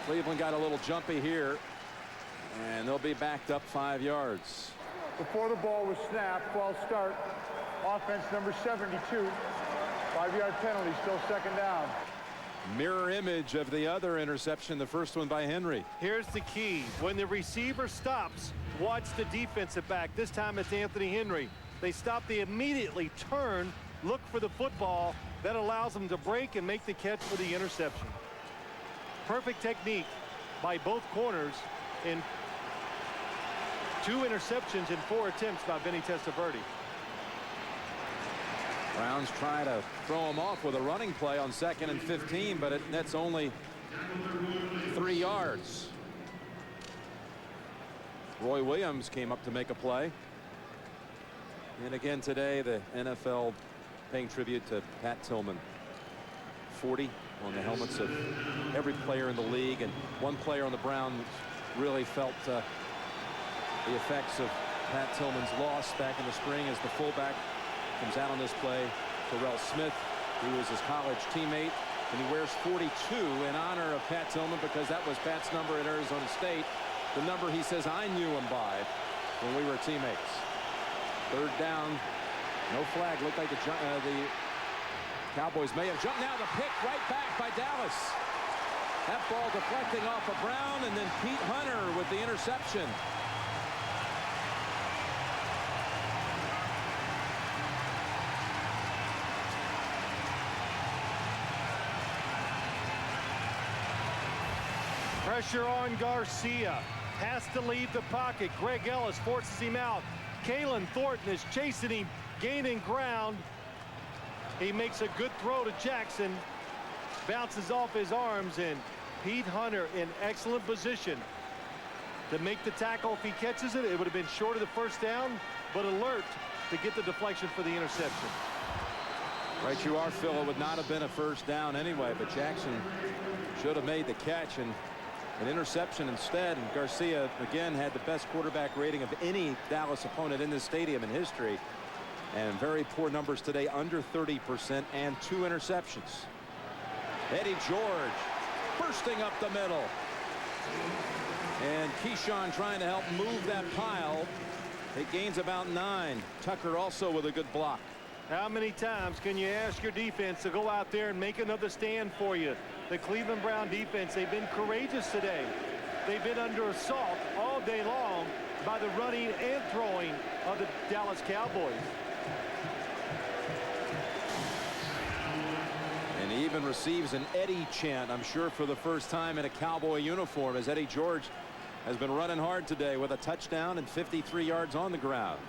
Cleveland got a little jumpy here, and they'll be backed up 5 yards. Before the ball was snapped, false start. Offense number 72. 5-yard penalty, still 2nd down. Mirror image of the other interception, the first one by Henry. Here's the key. When the receiver stops, watch the defensive back. This time it's Anthony Henry. They stop, they immediately turn, look for the football. That allows them to break and make the catch for the interception. Perfect technique by both corners in 2 interceptions in 4 attempts by Vinny Testaverde. Browns try to throw him off with a running play on 2nd and 15, but it nets only 3 yards. Roy Williams came up to make a play. And again today, the NFL paying tribute to Pat Tillman. 40 on the helmets of every player in the league, and one player on the Browns really felt the effects of Pat Tillman's loss back in the spring as the fullback comes out on this play. Terrell Smith, who was his college teammate, and he wears 42 in honor of Pat Tillman because that was Pat's number at Arizona State, the number he says I knew him by when we were teammates. 3rd down, no flag. Looked like the Cowboys may have jumped. Now the pick right back by Dallas. That ball deflecting off of Brown, and then Pete Hunter with the interception. Pressure on Garcia. Has to leave the pocket. Greg Ellis forces him out. Kalen Thornton is chasing him, gaining ground. He makes a good throw to Jackson. Bounces off his arms, and Pete Hunter in excellent position to make the tackle. If he catches it, it would have been short of the 1st down, but alert to get the deflection for the interception. Right you are, Phil. It would not have been a 1st down anyway, but Jackson should have made the catch, and an interception instead. And Garcia again had the best quarterback rating of any Dallas opponent in this stadium in history, and very poor numbers today, under 30%, and 2 interceptions. Eddie George bursting up the middle, and Keyshawn trying to help move that pile. It gains about 9. Tucker also with a good block. How many times can you ask your defense to go out there and make another stand for you? The Cleveland Brown defense, they've been courageous today. They've been under assault all day long by the running and throwing of the Dallas Cowboys. And he even receives an Eddie chant, I'm sure for the first time in a Cowboy uniform, as Eddie George has been running hard today with a touchdown and 53 yards on the ground.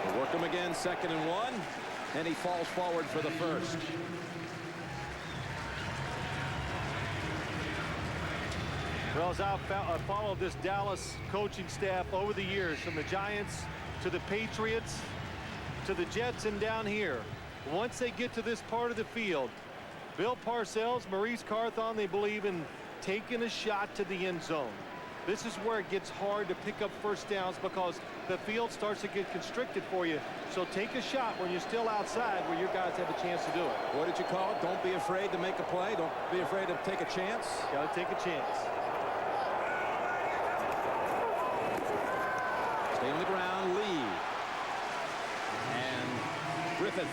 We'll work him again, 2nd and 1, and he falls forward for the first. Well, as I've followed this Dallas coaching staff over the years, from the Giants to the Patriots to the Jets and down here, once they get to this part of the field, Bill Parcells, Maurice Carthon, they believe in taking a shot to the end zone. This is where it gets hard to pick up first downs because the field starts to get constricted for you. So take a shot when you're still outside where your guys have a chance to do it. What did you call it? Don't be afraid to make a play. Don't be afraid to take a chance. Got to take a chance. Stay on the ground, Lee. And Griffith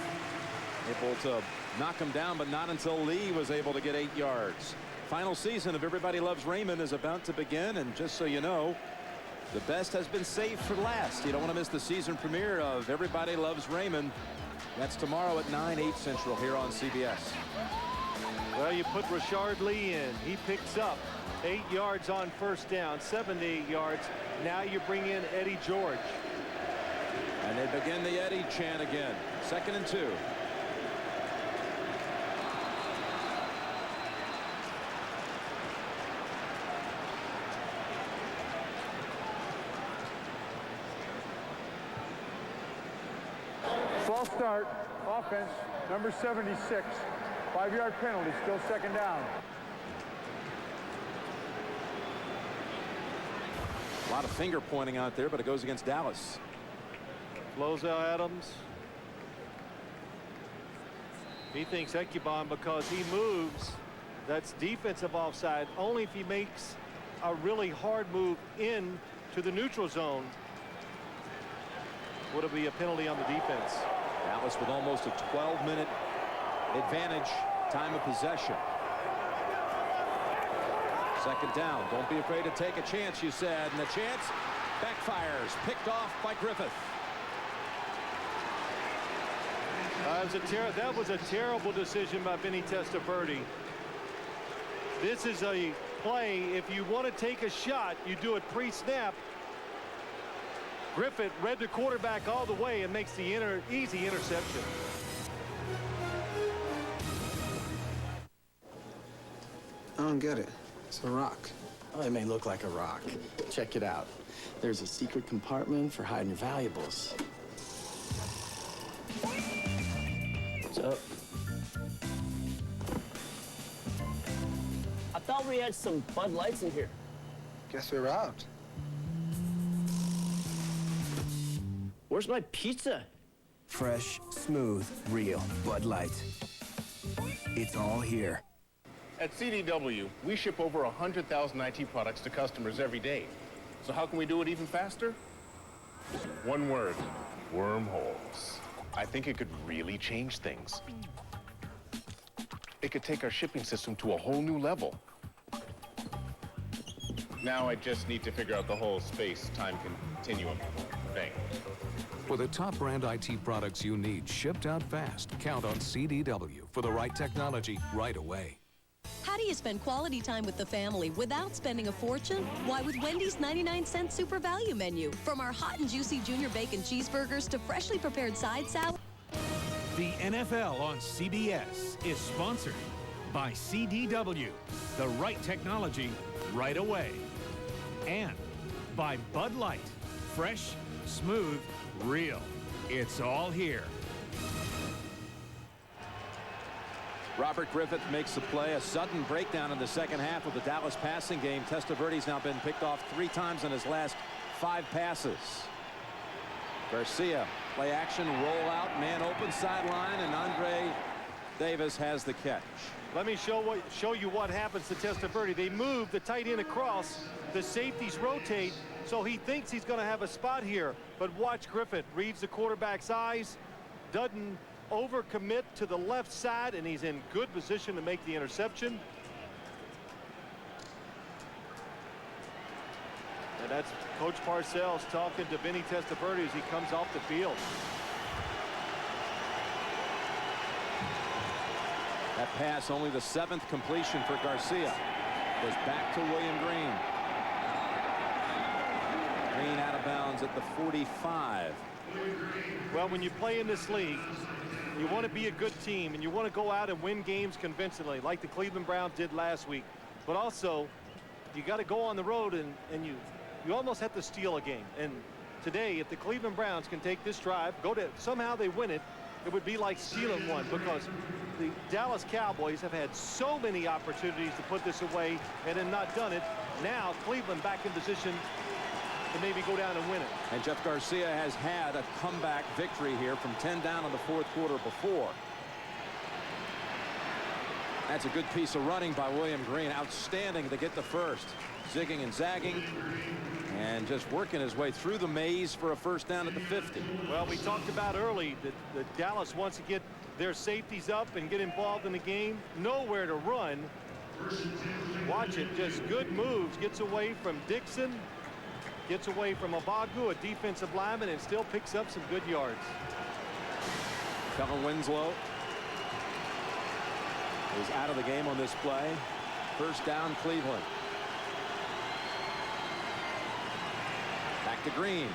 able to knock him down, but not until Lee was able to get 8 yards. Final season of Everybody Loves Raymond is about to begin, and just so you know, the best has been saved for last. You don't want to miss the season premiere of Everybody Loves Raymond. That's tomorrow at 9, 8 Central here on CBS. Well, you put Rashard Lee in. He picks up 8 yards on first down, 7 to 8 yards. Now you bring in Eddie George. And they begin the Eddie chant again. 2nd and 2. False start, offense, number 76. 5-yard penalty, still 2nd down. A lot of finger pointing out there, but it goes against Dallas. Flozell Adams. He thinks Ekubon because he moves. That's defensive offside. Only if he makes a really hard move in to the neutral zone would it be a penalty on the defense. Dallas with almost a 12-minute advantage time of possession. 2nd down. Don't be afraid to take a chance, you said, and the chance backfires. Picked off by Griffith. That was a terrible decision by Vinny Testaverde. This is a play. If you want to take a shot, you do it pre-snap. Griffith read the quarterback all the way and makes the easy interception. I don't get it. It's a rock. Oh, it may look like a rock. Check it out. There's a secret compartment for hiding your valuables. What's up? I thought we had some Bud Lights in here. Guess we're out. Where's my pizza? Fresh, smooth, real Bud Light. It's all here. At CDW, we ship over 100,000 IT products to customers every day. So how can we do it even faster? One word: wormholes. I think it could really change things. It could take our shipping system to a whole new level. Now I just need to figure out the whole space-time continuum thing. For the top brand IT products you need shipped out fast, count on CDW for the right technology right away. How do you spend quality time with the family without spending a fortune? Why, with Wendy's 99-cent super value menu. From our hot and juicy junior bacon cheeseburgers to freshly prepared side salad. The NFL on CBS is sponsored by CDW, the right technology right away. And by Bud Light, fresh, smooth, real. It's all here. Robert Griffith makes the play. A sudden breakdown in the second half of the Dallas passing game. Testaverde's now been picked off 3 times in his last 5 passes. Garcia, play action, roll out, man open sideline, and Andre Davis has the catch. Let me show you what happens to Testaverde. They move the tight end across. The safeties rotate, so he thinks he's going to have a spot here. But watch Griffin. Reads the quarterback's eyes. Doesn't overcommit to the left side, and he's in good position to make the interception. And that's Coach Parcells talking to Vinny Testaverde as he comes off the field. That pass, only the 7th completion for Garcia. Goes back to William Green. Green out of bounds at the 45. Well, when you play in this league, you want to be a good team, and you want to go out and win games convincingly, like the Cleveland Browns did last week. But also, you got to go on the road, and you almost have to steal a game. And today, if the Cleveland Browns can take this drive, somehow they win it, it would be like stealing one, because the Dallas Cowboys have had so many opportunities to put this away and have not done it. Now Cleveland back in position to maybe go down and win it. And Jeff Garcia has had a comeback victory here from 10 down in the 4th quarter before. That's a good piece of running by William Green. Outstanding to get the first. Zigging and zagging, and just working his way through the maze for a first down at the 50. Well, we talked about early that Dallas wants to get their safeties up and get involved in the game. Nowhere to run. Watch it, just good moves. Gets away from Dixon, gets away from Abagu, a defensive lineman, and still picks up some good yards. Kevin Winslow is out of the game on this play. First down, Cleveland. Back to Green.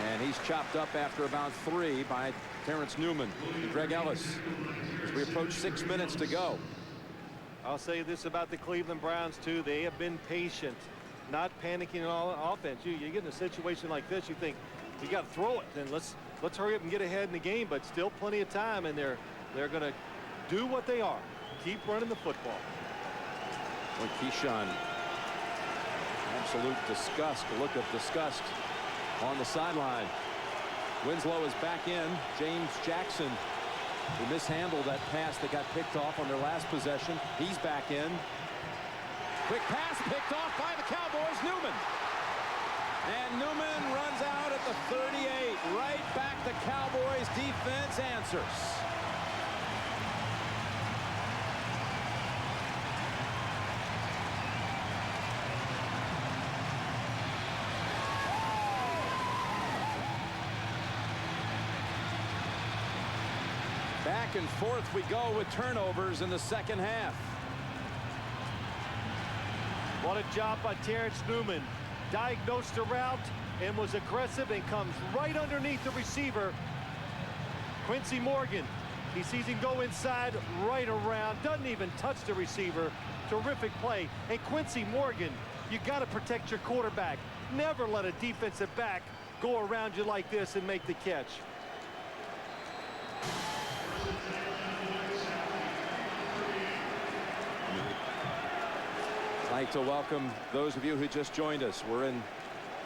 And he's chopped up after about 3 by Terrence Newman and Greg Ellis as we approach 6 minutes to go. I'll say this about the Cleveland Browns too. They have been patient, not panicking on offense. You get in a situation like this, you think you got to throw it, then let's hurry up and get ahead in the game. But still plenty of time, and they're going to do what they are, keep running the football. Well, Keyshawn, absolute disgust, a look of disgust on the sideline. Winslow is back in. James Jackson, who mishandled that pass that got picked off on their last possession. He's back in. Quick pass picked off by the Cowboys. Newman. And Newman runs out at the 38. Right back the Cowboys defense answers. Back and forth we go with turnovers in the second half. What a job by Terrence Newman. Diagnosed the route and was aggressive and comes right underneath the receiver. Quincy Morgan, he sees him go inside, right around, doesn't even touch the receiver. Terrific play. And Quincy Morgan, you got to protect your quarterback. Never let a defensive back go around you like this and make the catch. I'd like to welcome those of you who just joined us. We're in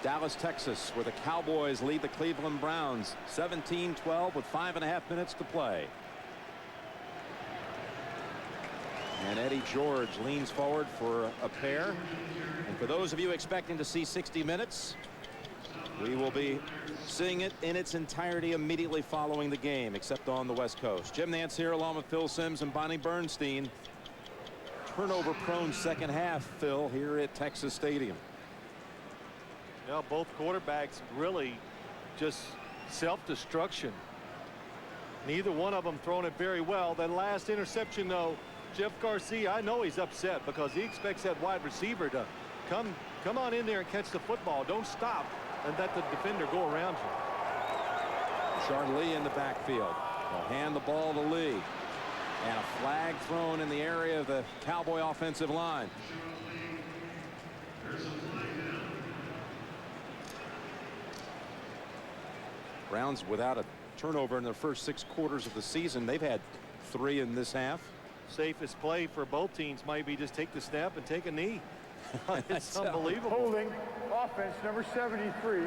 Dallas, Texas, where the Cowboys lead the Cleveland Browns 17-12 with 5.5 minutes to play. And Eddie George leans forward for a pair. And for those of you expecting to see 60 minutes, we will be seeing it in its entirety immediately following the game, except on the West Coast. Jim Nantz here along with Phil Simms and Bonnie Bernstein. Turnover-prone second half, Phil, here at Texas Stadium. Well, both quarterbacks really just self-destruction. Neither one of them throwing it very well. That last interception, though, Jeff Garcia, I know he's upset because he expects that wide receiver to come on in there and catch the football. Don't stop and let the defender go around you. Rashard Lee in the backfield. They'll hand the ball to Lee. And a flag thrown in the area of the Cowboy offensive line. Browns without a turnover in their first 6 quarters of the season. They've had 3 in this half. Safest play for both teams might be just take the snap and take a knee. It's unbelievable. Holding, offense number 73,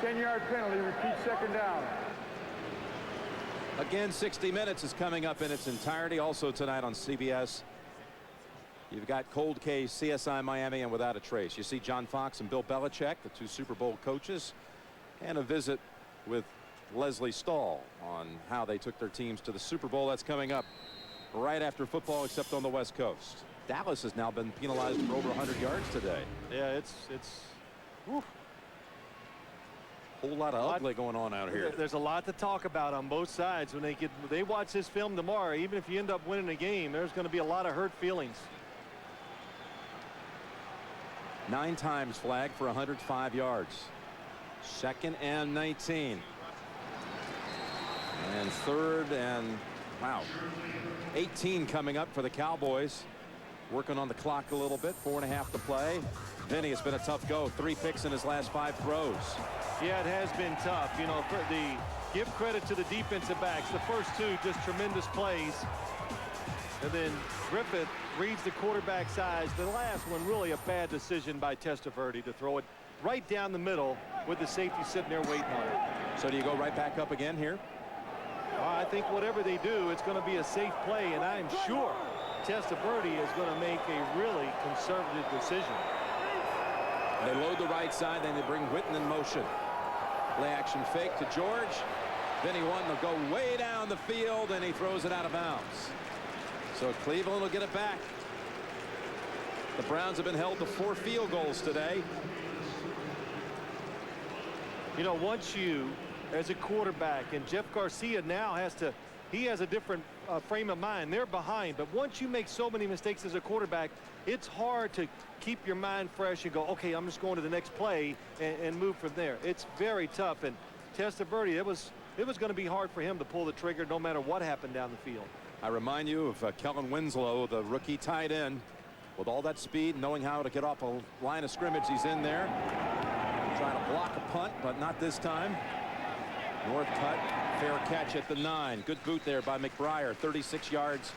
10-yard penalty, repeat second down. Again, 60 Minutes is coming up in its entirety. Also tonight on CBS, you've got Cold Case, CSI Miami, and Without a Trace. You see John Fox and Bill Belichick, the 2 Super Bowl coaches, and a visit with Leslie Stahl on how they took their teams to the Super Bowl. That's coming up right after football, except on the West Coast. Dallas has now been penalized for over 100 yards today. Yeah, it's whew. Whole lot of ugly going on out here. There's a lot to talk about on both sides when they watch this film tomorrow. Even if you end up winning a game, there's going to be a lot of hurt feelings. 9 times flagged for 105 yards. 2nd and 19. And 3rd and, wow, 18 coming up for the Cowboys. Working on the clock a little bit. 4.5 to play. Vinny, it's been a tough go. 3 picks in his last 5 throws. Yeah, it has been tough. You know, give credit to the defensive backs. The first 2 just tremendous plays. And then Griffith reads the quarterback's eyes. The last one really a bad decision by Testaverde to throw it right down the middle with the safety sitting there waiting on it. So do you go right back up again here? I think whatever they do, it's going to be a safe play, and I'm sure Testaverde is going to make a really conservative decision. They load the right side, then they bring Witten in motion. Play action fake to George. Vinny one will go way down the field, and he throws it out of bounds. So Cleveland will get it back. The Browns have been held to 4 field goals today. You know, once you, as a quarterback, and Jeff Garcia now he has a different frame of mind. They're behind, but once you make so many mistakes as a quarterback, it's hard to keep your mind fresh and go, okay, I'm just going to the next play and move from there. It's very tough. And Testaverde, it was going to be hard for him to pull the trigger no matter what happened down the field. I remind you of Kellen Winslow, the rookie tight end, with all that speed, knowing how to get off a line of scrimmage. He's in there trying to block a punt, but not this time. North cut, fair catch at the 9. Good boot there by McBriar. 36 yards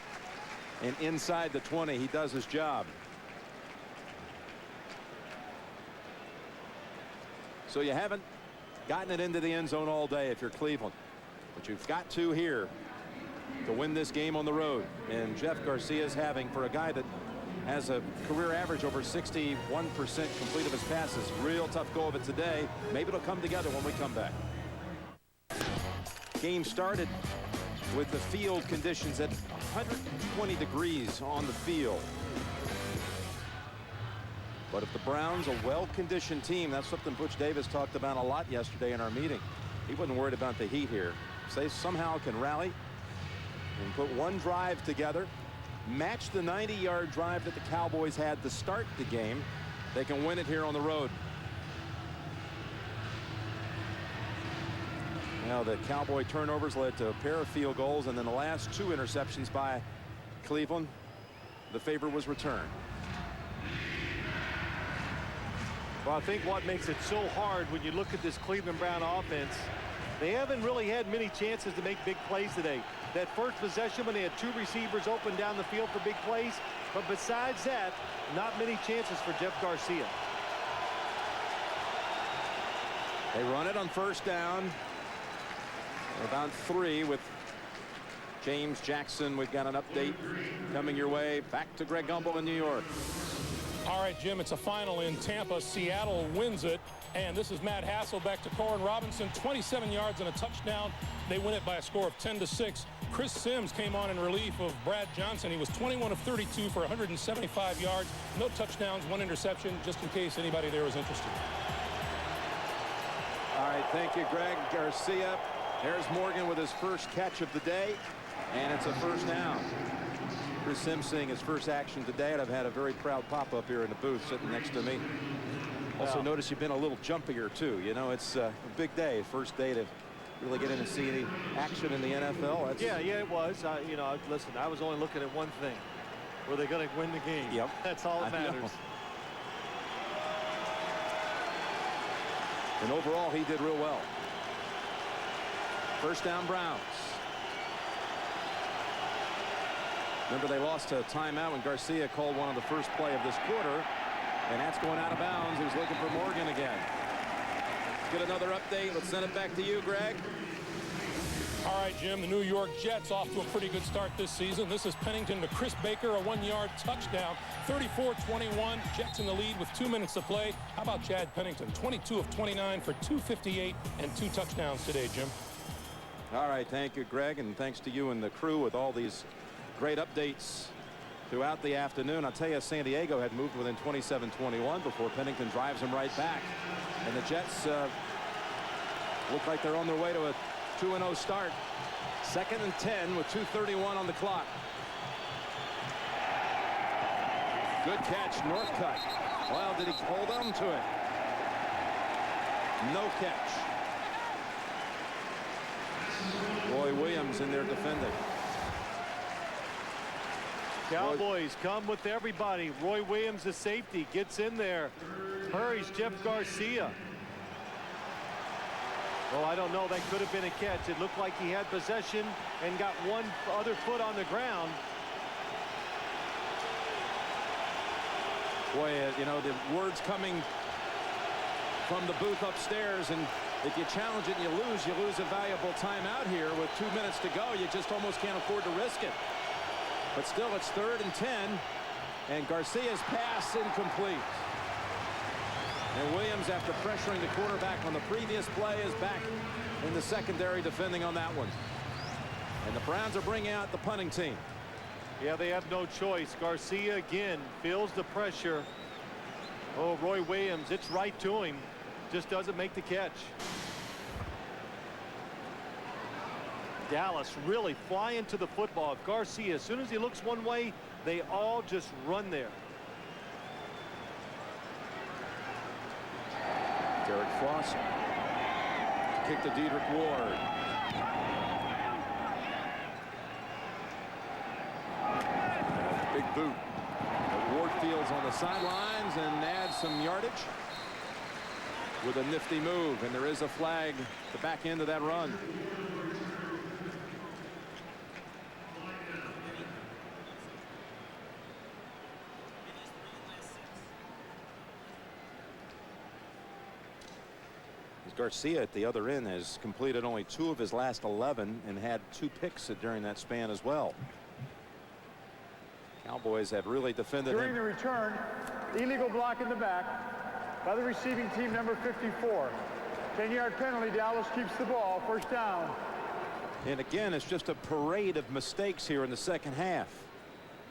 and inside the 20. He does his job. So you haven't gotten it into the end zone all day if you're Cleveland, but you've got to here to win this game on the road. And Jeff Garcia is having, for a guy that has a career average over 61% complete of his passes, real tough go of it today. Maybe it'll come together when we come back. Game started with the field conditions at 120 degrees on the field. But if the Browns, a well-conditioned team, that's something Butch Davis talked about a lot yesterday in our meeting. He wasn't worried about the heat here. If they somehow can rally and put one drive together, match the 90-yard drive that the Cowboys had to start the game, they can win it here on the road. Now the Cowboy turnovers led to a pair of field goals, and then the last 2 interceptions by Cleveland, the favor was returned. Well, I think what makes it so hard when you look at this Cleveland Brown offense, they haven't really had many chances to make big plays today. That first possession when they had 2 receivers open down the field for big plays, but besides that, not many chances for Jeff Garcia. They run it on first down. About 3 with James Jackson. We've got an update coming your way. Back to Greg Gumbel in New York. All right, Jim, it's a final in Tampa. Seattle wins it. And this is Matt Hasselbeck to Corin Robinson. 27 yards and a touchdown. They win it by a score of 10-6. Chris Sims came on in relief of Brad Johnson. He was 21 of 32 for 175 yards. No touchdowns, 1 interception, just in case anybody there was interested. All right, thank you, Greg. Garcia. There's Morgan with his first catch of the day, and it's a first down. Chris Sims seeing his first action today, and I've had a very proud pop-up here in the booth sitting next to me. Also notice you've been a little jumpier too. You know, it's a big day, first day to really get in and see any action in the NFL. Yeah, it was. You know, listen, I was only looking at one thing. Were they going to win the game? Yep. That's all that matters. And overall, he did real well. First down, Browns. Remember, they lost a timeout when Garcia called one on the first play of this quarter, and that's going out of bounds. He was looking for Morgan again. Get another update. Let's send it back to you, Greg. All right, Jim, the New York Jets off to a pretty good start this season. This is Pennington to Chris Baker, a 1-yard touchdown. 34-21, Jets in the lead with 2 minutes to play. How about Chad Pennington? 22 of 29 for 258 and 2 touchdowns today, Jim. All right, thank you, Greg, and thanks to you and the crew with all these great updates throughout the afternoon. I'll tell you, San Diego had moved within 27-21 before Pennington drives them right back. And the Jets look like they're on their way to a 2-0 start. 2nd and 10 with 2:31 on the clock. Good catch, Northcutt. Well, did he hold on to it? No catch. Roy Williams in there defending. Cowboys come with everybody. Roy Williams, the safety, gets in there. Hurries Jeff Garcia. Oh, I don't know. That could have been a catch. It looked like he had possession and got one other foot on the ground. Boy, you know, the words coming from the booth upstairs, and if you challenge it and you lose a valuable timeout here with 2 minutes to go. You just almost can't afford to risk it. But still, it's 3rd and 10, and Garcia's pass incomplete. And Williams, after pressuring the quarterback on the previous play, is back in the secondary defending on that one. And the Browns are bringing out the punting team. Yeah, they have no choice. Garcia again feels the pressure. Oh, Roy Williams, it's right to him. Just doesn't make the catch. Dallas really flying to the football. Garcia, as soon as he looks one way, they all just run there. Derek Frost kick to Dedrick Ward. Big boot. Ward fields on the sidelines and adds some yardage with a nifty move, and there is a flag at the back end of that run. Garcia at the other end has completed only 2 of his last 11 and had 2 picks during that span as well. Cowboys have really defended During him. the return, illegal block in the back by the receiving team number 54. 10-yard penalty. Dallas keeps the ball. 1st down. And again, it's just a parade of mistakes here in the second half.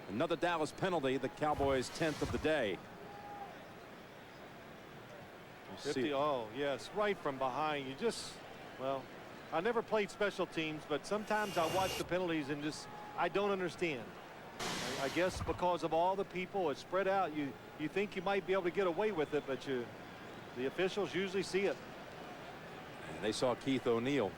Another Dallas penalty, the Cowboys' 10th of the day. 50, oh, yes, right from behind. You just, well, I never played special teams, but sometimes I watch the penalties and just, I don't understand. I guess because of all the people, it's spread out. You think you might be able to get away with it, but the officials usually see it. And they saw Keith O'Neill,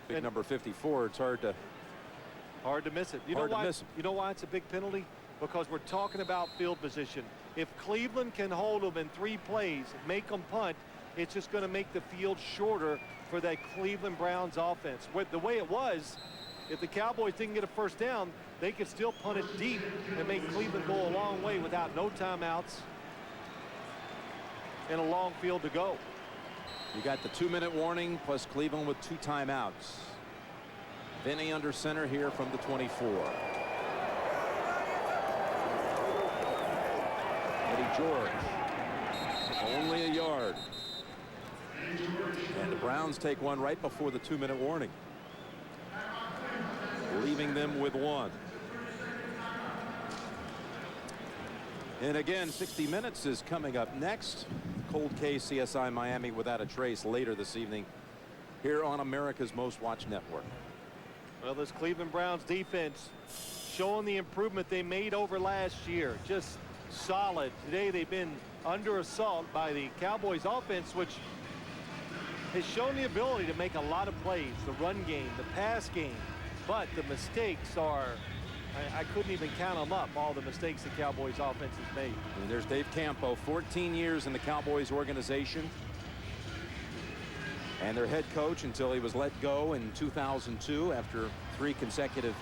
big number 54. It's hard to miss it. You know why it's a big penalty? Because we're talking about field position. If Cleveland can hold them in 3 plays, make them punt, it's just going to make the field shorter for that Cleveland Browns offense. The way it was, if the Cowboys didn't get a 1st down, they could still punt it deep and make Cleveland go a long way without no timeouts and a long field to go. You got the 2-minute warning plus Cleveland with 2 timeouts. Vinny under center here from the 24. Eddie George, only a yard. And the Browns take one right before the 2-minute warning, leaving them with 1. And again, 60 Minutes is coming up next. Cold K CSI Miami Without a Trace later this evening here on America's Most Watched Network. Well, this Cleveland Browns defense showing the improvement they made over last year. Just solid. Today they've been under assault by the Cowboys offense, which has shown the ability to make a lot of plays. The run game, the pass game, but the mistakes are, I couldn't even count them up, all the mistakes the Cowboys offense has made. And there's Dave Campo, 14 years in the Cowboys organization and their head coach until he was let go in 2002 after 3 consecutive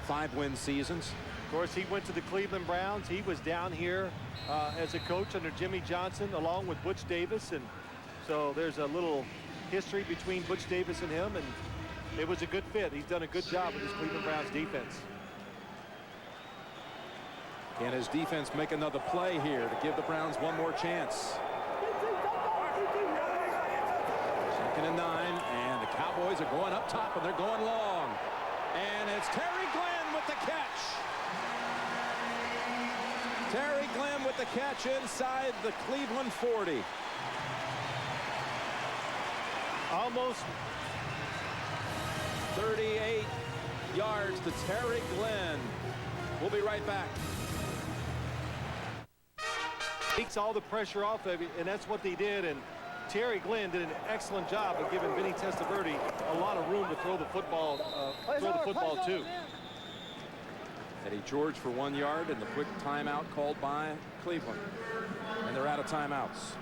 5-win seasons. Of course, he went to the Cleveland Browns. He was down here as a coach under Jimmy Johnson along with Butch Davis, and so there's a little history between Butch Davis and him, and it was a good fit. He's done a good job with this Cleveland Browns defense. Can his defense make another play here to give the Browns one more chance? 2nd and 9, and the Cowboys are going up top, and they're going long. And it's Terry Glenn with the catch. Terry Glenn with the catch inside the Cleveland 40. Almost 38 yards to Terry Glenn. We'll be right back. Takes all the pressure off of you, and that's what they did. And Terry Glenn did an excellent job of giving Vinny Testaverde a lot of room to throw the football to. Eddie George for 1 yard, and the quick timeout called by Cleveland. And they're out of timeouts.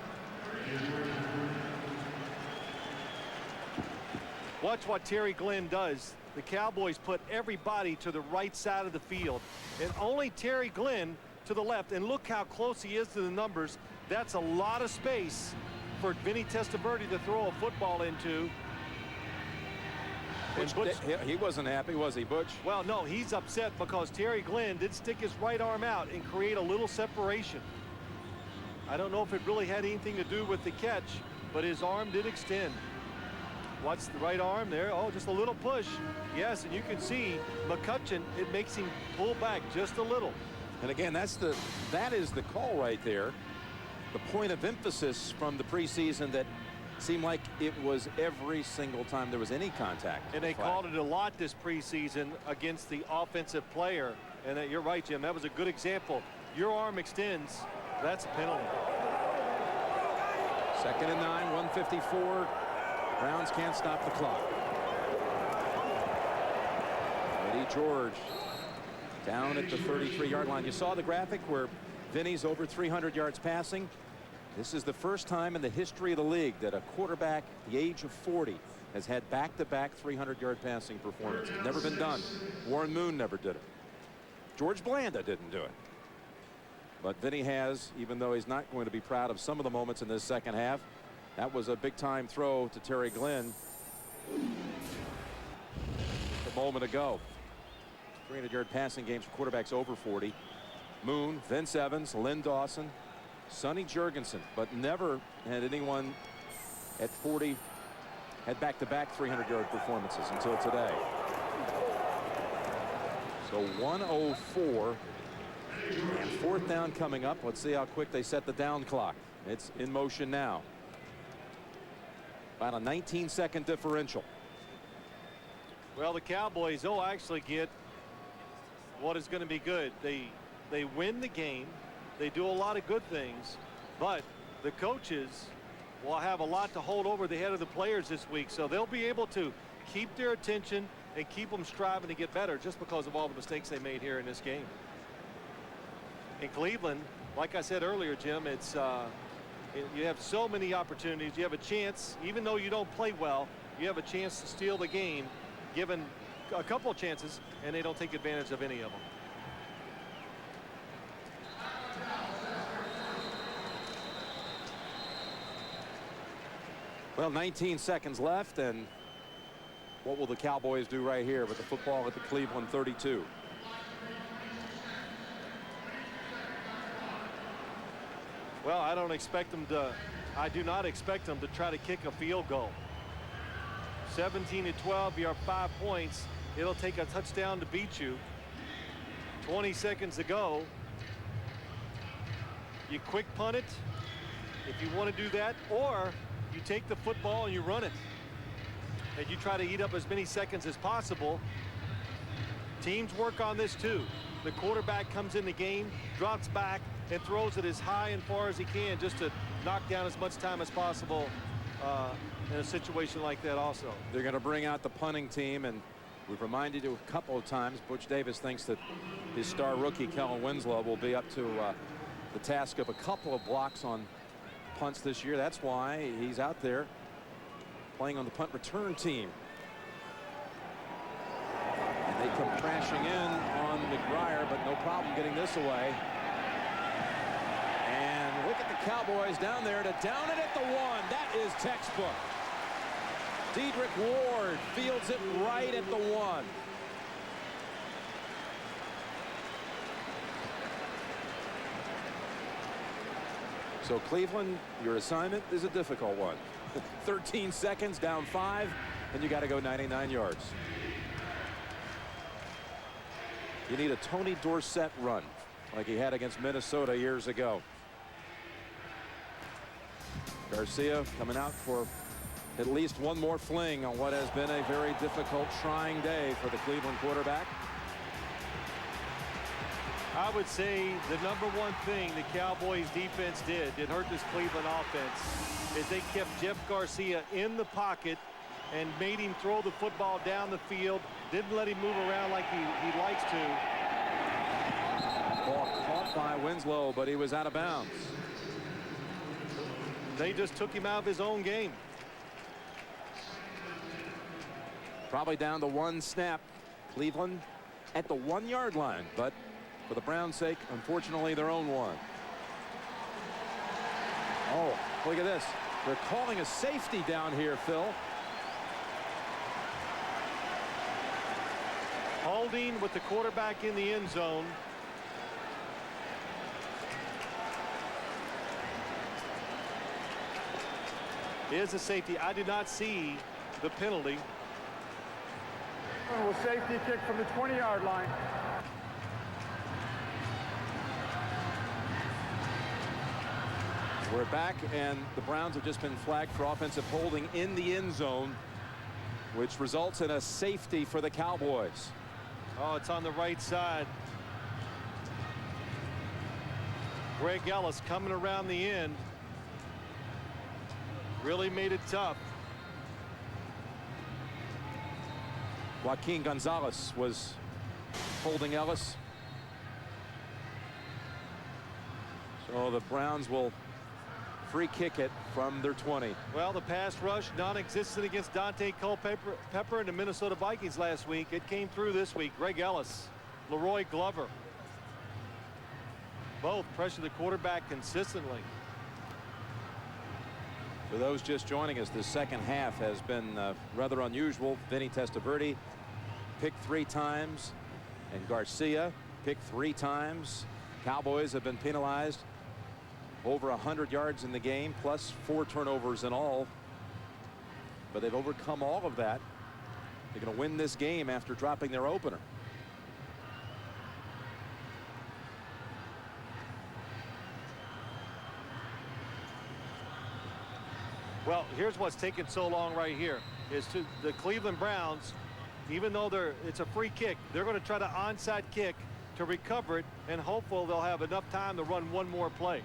Watch what Terry Glenn does. The Cowboys put everybody to the right side of the field, and only Terry Glenn to the left. And look how close he is to the numbers. That's a lot of space for Vinny Testaverde to throw a football into. Butch, he wasn't happy, was he, Butch? Well, no, he's upset because Terry Glenn did stick his right arm out and create a little separation. I don't know if it really had anything to do with the catch, but his arm did extend. Watch the right arm there. Oh, just a little push. Yes, and you can see McCutcheon, it makes him pull back just a little. And again, that is the call right there. The point of emphasis from the preseason that seemed like it was every single time there was any contact. And they called it a lot this preseason against the offensive player. And you're right, Jim. That was a good example. Your arm extends. That's a penalty. 2nd and 9, 154. Browns can't stop the clock. Eddie George down at the 33-yard line. You saw the graphic where Vinny's over 300 yards passing. This is the first time in the history of the league that a quarterback at the age of 40 has had back-to-back 300-yard passing performances. Never been done. Warren Moon never did it. George Blanda didn't do it. But Vinny has, even though he's not going to be proud of some of the moments in this second half. That was a big-time throw to Terry Glenn a moment ago. 300-yard passing games for quarterbacks over 40. Moon, Vince Evans, Lynn Dawson, Sonny Jurgensen, but never had anyone at 40 had back-to-back 300-yard performances until today. So 104 and 4th down coming up. Let's see how quick they set the down clock. It's in motion now. About a 19-second differential. Well, the Cowboys will actually get what is going to be good. They win the game. They do a lot of good things, but the coaches will have a lot to hold over the head of the players this week, so they'll be able to keep their attention and keep them striving to get better just because of all the mistakes they made here in this game. In Cleveland, like I said earlier, Jim, it's you have so many opportunities. You have a chance, even though you don't play well, you have a chance to steal the game, given a couple of chances, and they don't take advantage of any of them. Well, 19 seconds left, and what will the Cowboys do right here with the football at the Cleveland 32? Well, I do not expect them to try to kick a field goal. 17-12, you are 5 points. It'll take a touchdown to beat you. 20 seconds to go. You quick punt it if you want to do that, or you take the football and you run it. And you try to eat up as many seconds as possible. Teams work on this too. The quarterback comes in the game, drops back, and throws it as high and far as he can just to knock down as much time as possible in a situation like that also. They're going to bring out the punting team, and we've reminded you a couple of times, Butch Davis thinks that his star rookie, Kellen Winslow, will be up to the task of a couple of blocks on punts this year. That's why he's out there playing on the punt return team. And they come crashing in on McGuire, but no problem getting this away. And look at the Cowboys down there to down it at the 1. That is textbook. Dedrick Ward fields it right at the 1. So Cleveland, your assignment is a difficult one. 13 seconds, down 5, and you got to go 99 yards. You need a Tony Dorsett run like he had against Minnesota years ago. Garcia coming out for at least one more fling on what has been a very difficult, trying day for the Cleveland quarterback. I would say the #1 thing the Cowboys defense did hurt this Cleveland offense is they kept Jeff Garcia in the pocket and made him throw the football down the field, didn't let him move around like he likes to. Ball caught by Winslow, but he was out of bounds. They just took him out of his own game. Probably down to 1 snap. Cleveland at the 1-yard line, but for the Browns' sake, unfortunately, their own 1. Oh, look at this. They're calling a safety down here, Phil. Holding with the quarterback in the end zone. Is a safety. I did not see the penalty. A safety kick from the 20-yard line. We're back, and the Browns have just been flagged for offensive holding in the end zone, which results in a safety for the Cowboys. Oh, it's on the right side. Greg Ellis coming around the end. Really made it tough. J.Gonzalez was holding Ellis. So the Browns will free kick it from their 20. Well, the pass rush non-existent against Dante Culpepper and the Minnesota Vikings last week. It came through this week. Greg Ellis, Leroy Glover. Both pressure the quarterback consistently. For those just joining us, the second half has been rather unusual. Vinny Testaverde picked 3 times, and Garcia picked 3 times. Cowboys have been penalized over 100 yards in the game, plus 4 turnovers in all. But they've overcome all of that. They're going to win this game after dropping their opener. Well, here's what's taking so long right here is to the Cleveland Browns, even though it's a free kick, they're going to try to onside kick to recover it, and hopefully they'll have enough time to run one more play.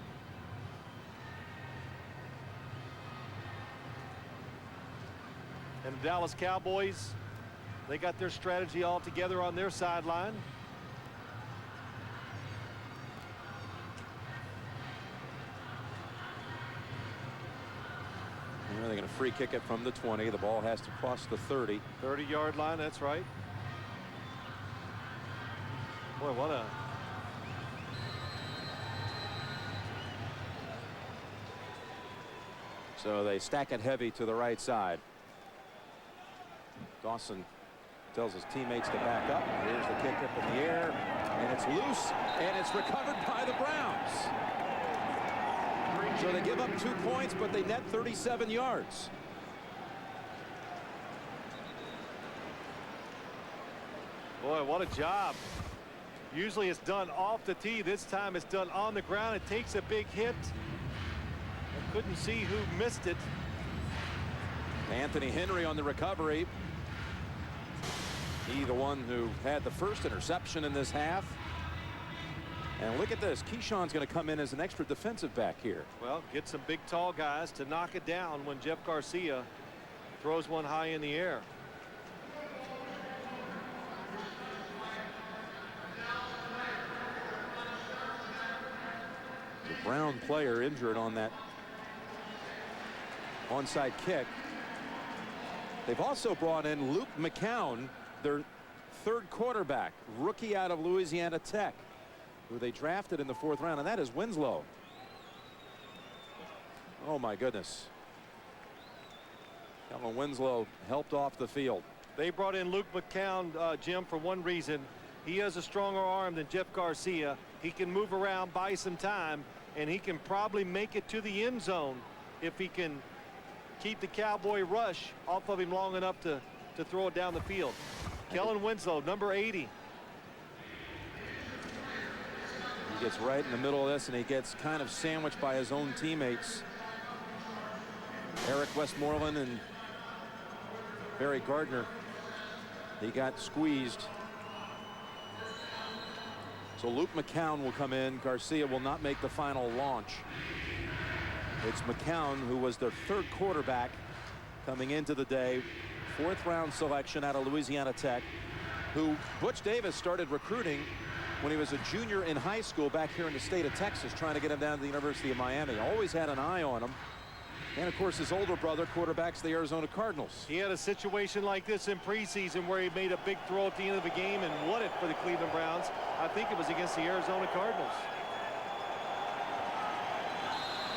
And the Dallas Cowboys, they got their strategy all together on their sideline. They're going to free kick it from the 20. The ball has to cross the 30. 30-yard line, that's right. Boy, what a... So they stack it heavy to the right side. Dawson tells his teammates to back up. Here's the kick up in the air, and it's loose, and it's recovered by the Browns. So they give up 2 points, but they net 37 yards. Boy, what a job. Usually it's done off the tee. This time it's done on the ground. It takes a big hit. I couldn't see who missed it. Anthony Henry on the recovery. He the one who had the first interception in this half. And look at this. Keyshawn's going to come in as an extra defensive back here. Well, get some big tall guys to knock it down when Jeff Garcia throws one high in the air. The Brown player injured on that onside kick. They've also brought in Luke McCown, their 3rd quarterback, rookie out of Louisiana Tech, who they drafted in the 4th round, and that is Winslow. Oh my goodness. Kellen Winslow helped off the field. They brought in Luke McCown, Jim, for one reason. He has a stronger arm than Jeff Garcia. He can move around, buy some time, and he can probably make it to the end zone if he can keep the Cowboy rush off of him long enough to throw it down the field. Kellen Winslow, number 80. He gets right in the middle of this, and he gets kind of sandwiched by his own teammates. Eric Westmoreland and Barry Gardner. He got squeezed. So Luke McCown will come in. Garcia will not make the final launch. It's McCown, who was their third quarterback coming into the day. 4th round selection out of Louisiana Tech, who Butch Davis started recruiting when he was a junior in high school back here in the state of Texas, trying to get him down to the University of Miami. Always had an eye on him. And of course, his older brother quarterbacks the Arizona Cardinals. He had a situation like this in preseason where he made a big throw at the end of the game and won it for the Cleveland Browns. I think it was against the Arizona Cardinals.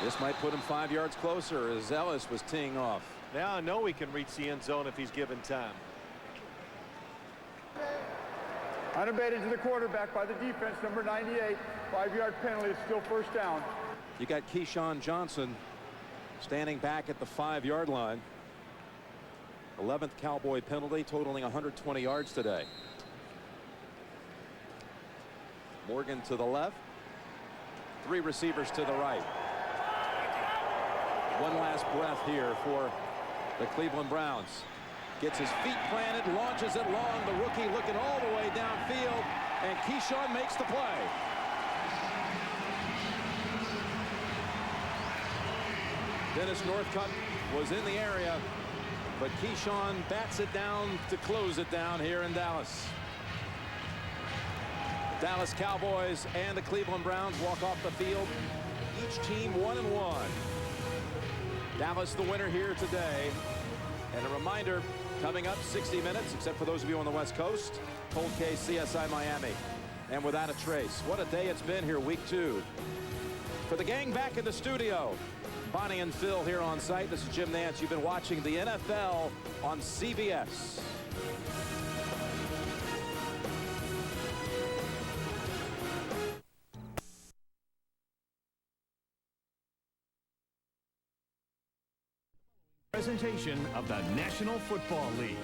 This might put him 5 yards closer as Ellis was teeing off. Now I know he can reach the end zone if he's given time. Unabated to the quarterback by the defense, number 98. 5-yard penalty. It's still first down. You got Keyshawn Johnson standing back at the 5-yard line. 11th Cowboy penalty, totaling 120 yards today. Morgan to the left. 3 receivers to the right. One last breath here for the Cleveland Browns. Gets his feet planted, launches it long. The rookie looking all the way downfield, and Keyshawn makes the play. Dennis Northcutt was in the area, but Keyshawn bats it down to close it down here in Dallas. Dallas Cowboys and the Cleveland Browns walk off the field, each team 1-1. Dallas the winner here today. And a reminder, coming up 60 minutes, except for those of you on the West Coast, Cold K CSI Miami. And without a trace. What a day it's been here, week 2. For the gang back in the studio, Bonnie and Phil here on site. This is Jim Nance. You've been watching the NFL on CBS. Presentation of the National Football League.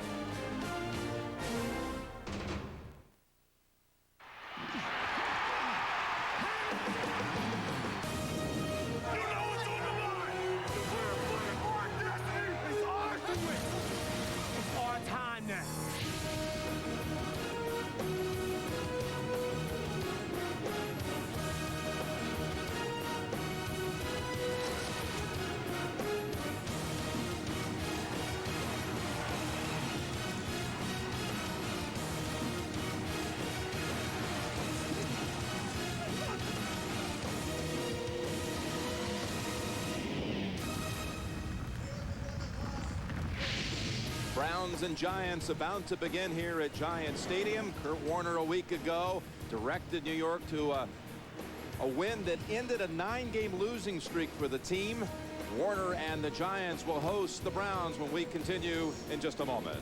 Browns and Giants about to begin here at Giant Stadium. Kurt Warner a week ago directed New York to a win that ended a 9-game losing streak for the team. Warner and the Giants will host the Browns when we continue in just a moment.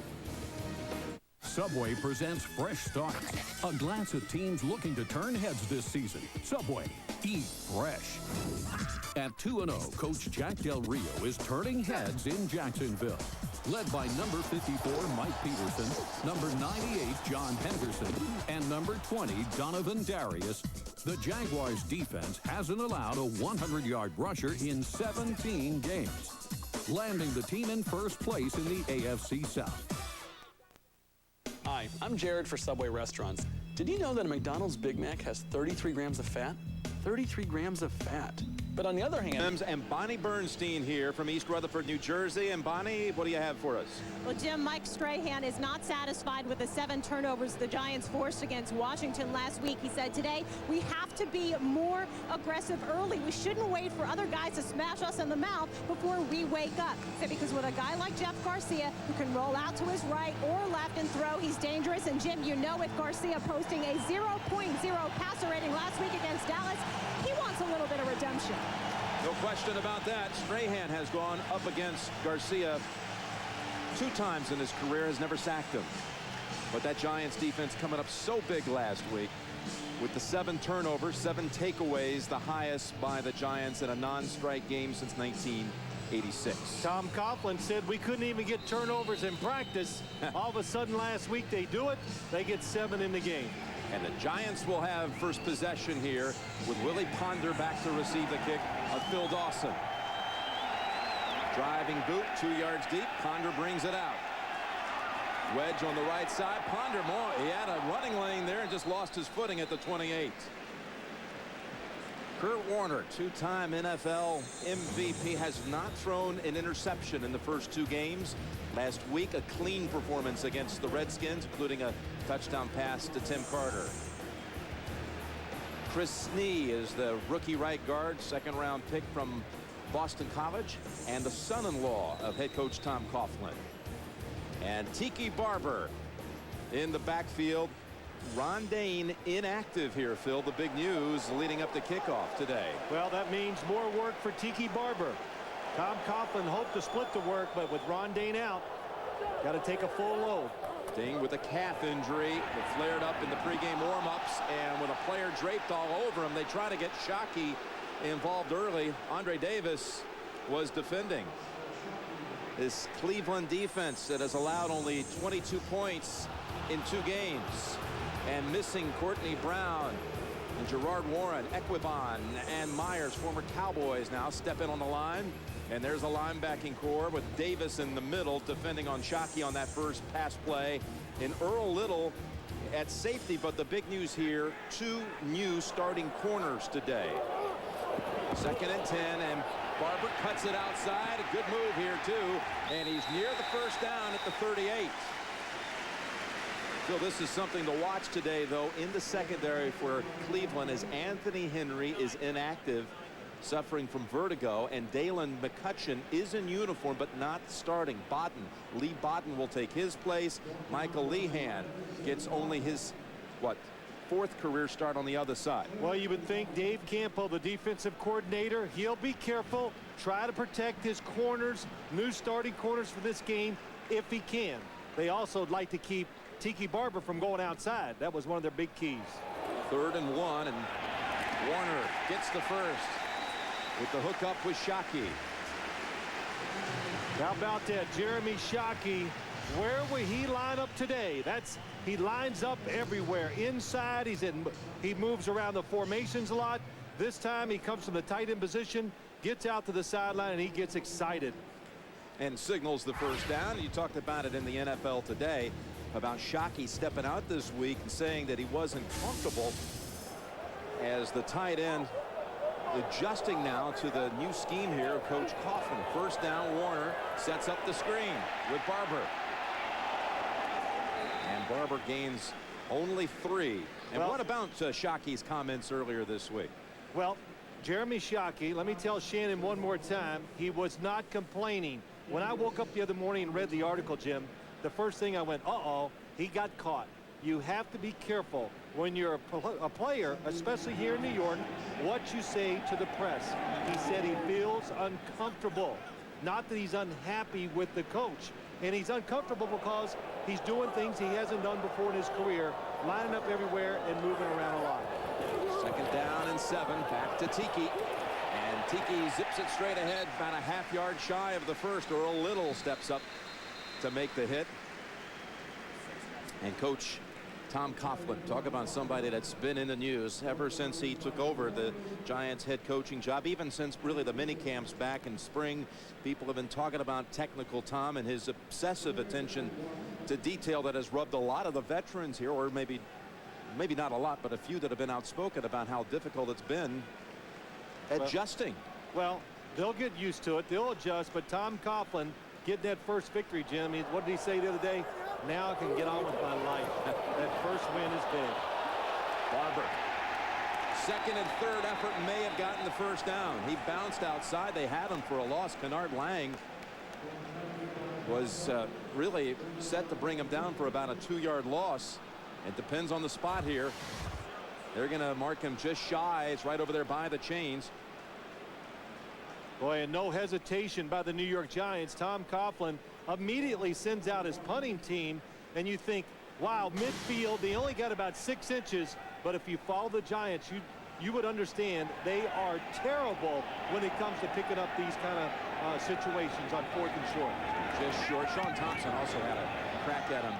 Subway presents Fresh Starts, a glance at teams looking to turn heads this season. Subway, eat fresh. At 2-0, Coach Jack Del Rio is turning heads in Jacksonville. Led by number 54, Mike Peterson, number 98, John Henderson, and number 20, Donovan Darius, the Jaguars' defense hasn't allowed a 100-yard rusher in 17 games, landing the team in first place in the AFC South. Hi, I'm Jared for Subway Restaurants. Did you know that a McDonald's Big Mac has 33 grams of fat? 33 grams of fat. But on the other hand... And Bonnie Bernstein here from East Rutherford, New Jersey. And Bonnie, what do you have for us? Well, Jim, Mike Strahan is not satisfied with the 7 turnovers the Giants forced against Washington last week. He said today, we have to be more aggressive early. We shouldn't wait for other guys to smash us in the mouth before we wake up. He said because with a guy like Jeff Garcia, who can roll out to his right or left and throw, he's dangerous. And Jim, you know, with Garcia posting a 0.0 passer rating last week against Dallas, he wants a little bit of redemption. No question about that. Strahan has gone up against Garcia 2 times in his career, has never sacked him. But that Giants defense coming up so big last week with the 7 turnovers, 7 takeaways, the highest by the Giants in a non-strike game since 1986. Tom Coughlin said we couldn't even get turnovers in practice. All of a sudden last week they do it. They get 7 in the game. And the Giants will have first possession here with Willie Ponder back to receive the kick of Phil Dawson. Driving boot, 2 yards deep. Ponder brings it out. Wedge on the right side. Ponder more. He had a running lane there and just lost his footing at the 28. Kurt Warner, 2-time NFL MVP, has not thrown an interception in the first 2 games. Last week, a clean performance against the Redskins, including a touchdown pass to Tim Carter. Chris Snee is the rookie right guard, 2nd-round pick from Boston College, and the son-in-law of head coach Tom Coughlin. And Tiki Barber in the backfield. Ron Dayne inactive here, Phil. The big news leading up to kickoff today. Well, that means more work for Tiki Barber. Tom Coughlin hoped to split the work, but with Ron Dayne out, got to take a full load. Dayne with a calf injury that flared up in the pregame warm-ups, and with a player draped all over him, they try to get Shockey involved early. Andre Davis was defending. This Cleveland defense that has allowed only 22 points in 2 games, and missing Courtney Brown and Gerard Warren, Equibon, and Myers, former Cowboys, now step in on the line. And there's a linebacking core with Davis in the middle defending on Shockey on that first pass play, and Earl Little at safety. But the big news here, 2 new starting corners today. 2nd and 10, and Barber cuts it outside. A good move here too, and he's near the first down at the 38. So this is something to watch today, though, in the secondary for Cleveland, as Anthony Henry is inactive, suffering from vertigo, and Dalen McCutcheon is in uniform but not starting. Lee Bodden will take his place. Michael Lehan gets only his 4th career start on the other side. Well, you would think Dave Campo, the defensive coordinator, he'll be careful, try to protect his corners, new starting corners for this game if he can. They also would like to keep Tiki Barber from going outside. That was one of their big keys. 3rd and 1, and Warner gets the first with the hookup with Shockey. How about that, Jeremy Shockey? Where will he line up today? He lines up everywhere. Inside, he moves around the formations a lot. This time he comes from the tight end position, gets out to the sideline, and he gets excited. And signals the first down. You talked about it in the NFL today about Shockey stepping out this week and saying that he wasn't comfortable as the tight end, adjusting now to the new scheme here of Coach Coughlin. First down, Warner sets up the screen with Barber. And Barber gains only 3. And what about Shockey's comments earlier this week? Well, Jeremy Shockey, let me tell Shannon one more time, he was not complaining. When I woke up the other morning and read the article, Jim, the first thing I went, uh-oh, he got caught. You have to be careful when you're a player, especially here in New York, what you say to the press. He said he feels uncomfortable. Not that he's unhappy with the coach. And he's uncomfortable because he's doing things he hasn't done before in his career, lining up everywhere and moving around a lot. 2nd down and 7, back to Tiki. And Tiki zips it straight ahead, about a half-yard shy of the first. Earl Little steps up to make the hit. And Coach Tom Coughlin, talk about somebody that's been in the news ever since he took over the Giants head coaching job, even since really the mini camps back in spring. People have been talking about technical Tom and his obsessive attention to detail that has rubbed a lot of the veterans here, or maybe not a lot, but a few that have been outspoken about how difficult it's been adjusting. Well, they'll get used to it. They'll adjust, but Tom Coughlin getting that first victory, Jim. What did he say the other day? Now I can get on with my life. That first win is big. Barber. 2nd and 3rd effort may have gotten the first down. He bounced outside. They had him for a loss. Kennard Lang was really set to bring him down for about a 2-yard loss. It depends on the spot here. They're going to mark him just shy. It's right over there by the chains. Boy, and no hesitation by the New York Giants. Tom Coughlin immediately sends out his punting team, and you think, wow, midfield, they only got about 6 inches, but if you follow the Giants, you would understand they are terrible when it comes to picking up these kind of situations on 4th and short. Just short. Sean Thompson also had a crack at him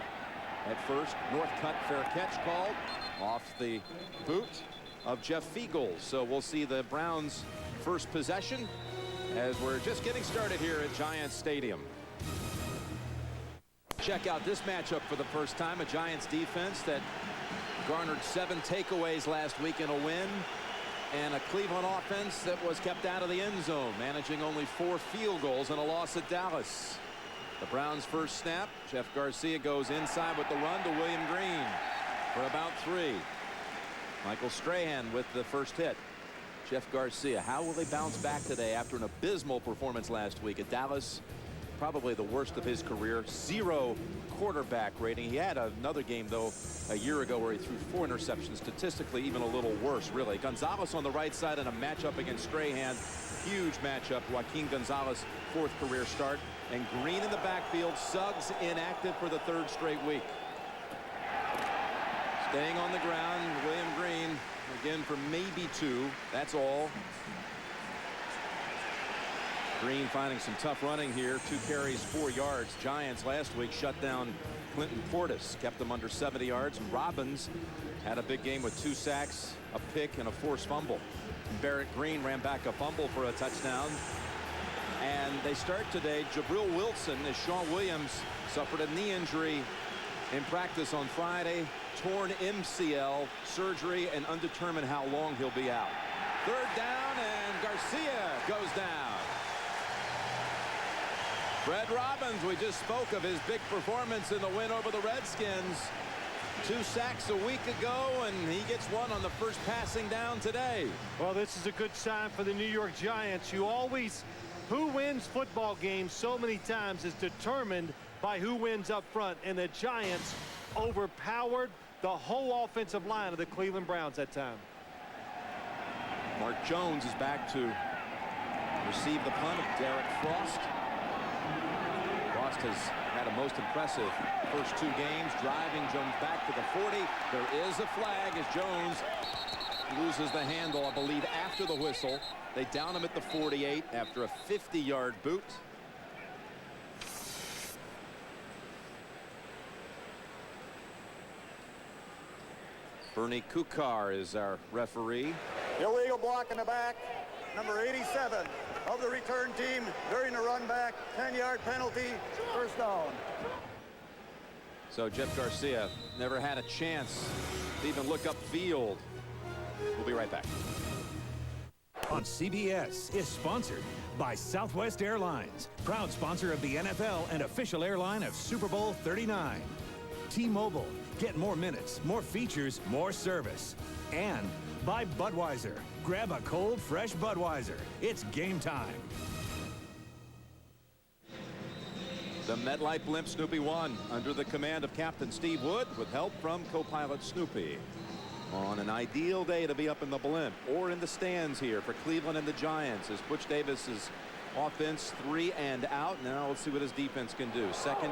at first. North cut, fair catch called off the boot of Jeff Fiegels. So we'll see the Browns' first possession as we're just getting started here at Giants Stadium. Check out this matchup for the first time. A Giants defense that garnered 7 takeaways last week in a win, and a Cleveland offense that was kept out of the end zone, managing only 4 field goals in a loss at Dallas. The Browns' first snap. Jeff Garcia goes inside with the run to William Green for about 3. Michael Strahan with the first hit. Jeff Garcia, how will they bounce back today after an abysmal performance last week at Dallas? Probably the worst of his career. 0 quarterback rating. He had another game, though, a year ago where he threw 4 interceptions. Statistically, even a little worse, really. Gonzalez on the right side in a matchup against Strahan. Huge matchup. Joaquin Gonzalez, 4th career start. And Green in the backfield. Suggs inactive for the 3rd straight week. Staying on the ground, William Green again for maybe 2. That's all. Green finding some tough running here. 2 carries, 4 yards. Giants last week shut down Clinton Portis, kept them under 70 yards. Robbins had a big game with 2 sacks, a pick, and a forced fumble. Barrett Green ran back a fumble for a touchdown. And they start today. Jabril Wilson, as Shawn Williams suffered a knee injury in practice on Friday. Torn MCL surgery, and undetermined how long he'll be out. 3rd down, and Garcia goes down. Fred Robbins, we just spoke of his big performance in the win over the Redskins. 2 sacks a week ago, and he gets 1 on the first passing down today. Well, this is a good sign for the New York Giants. Who wins football games so many times is determined by who wins up front, and the Giants overpowered the whole offensive line of the Cleveland Browns that time. Mark Jones is back to receive the punt of Derek Frost. Frost has had a most impressive first 2 games, driving Jones back to the 40. There is a flag as Jones loses the handle, I believe, after the whistle. They down him at the 48 after a 50-yard boot. Bernie Kukar is our referee. Illegal block in the back, number 87 of the return team during the run back. 10-yard penalty, first down. So Jeff Garcia never had a chance to even look upfield. We'll be right back. On CBS is sponsored by Southwest Airlines, proud sponsor of the NFL and official airline of Super Bowl 39. T-Mobile, get more minutes, more features, more service. And by Budweiser, grab a cold, fresh Budweiser. It's game time. The MetLife blimp Snoopy 1 under the command of Captain Steve Wood with help from co-pilot Snoopy. On an ideal day to be up in the blimp or in the stands here for Cleveland and the Giants as Butch Davis's offense 3 and out. Now let's see what his defense can do. Second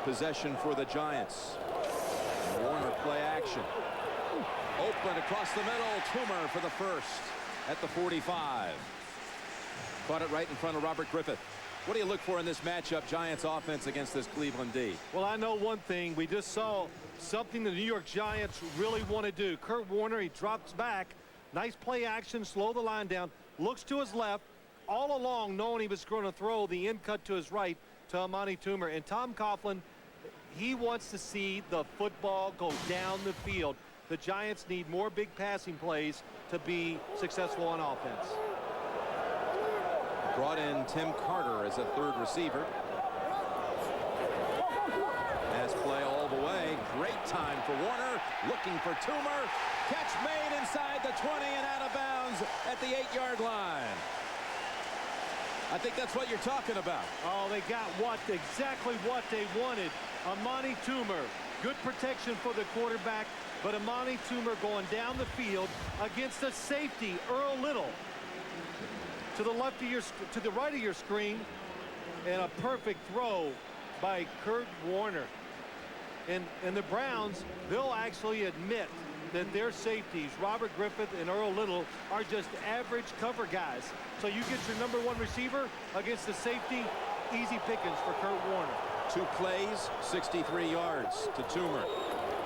possession for the Giants. Warner play action. Open across the middle. Toomer for the first at the 45. Caught it right in front of Robert Griffith. What do you look for in this matchup, Giants offense against this Cleveland D? Well, I know one thing. We just saw something the New York Giants really want to do. Kurt Warner, he drops back. Nice play action, slow the line down. Looks to his left. All along, knowing he was going to throw the in cut to his right to Amani Toomer. And Tom Coughlin, he wants to see the football go down the field. The Giants need more big passing plays to be successful on offense. Brought in Tim Carter as a 3rd receiver. Pass play all the way. Great time for Warner. Looking for Toomer. Catch made inside the 20 and out of bounds at the 8-yard line. I think that's what you're talking about. Oh, they got exactly what they wanted. Amani Toomer. Good protection for the quarterback, but Amani Toomer going down the field against the safety, Earl Little. to the left of your, to the right of your screen, and a perfect throw by Kurt Warner. And the Browns, they'll actually admit that their safeties, Robert Griffith and Earl Little, are just average cover guys. So you get your #1 receiver against the safety, easy pickings for Kurt Warner. 2 plays, 63 yards to Toomer.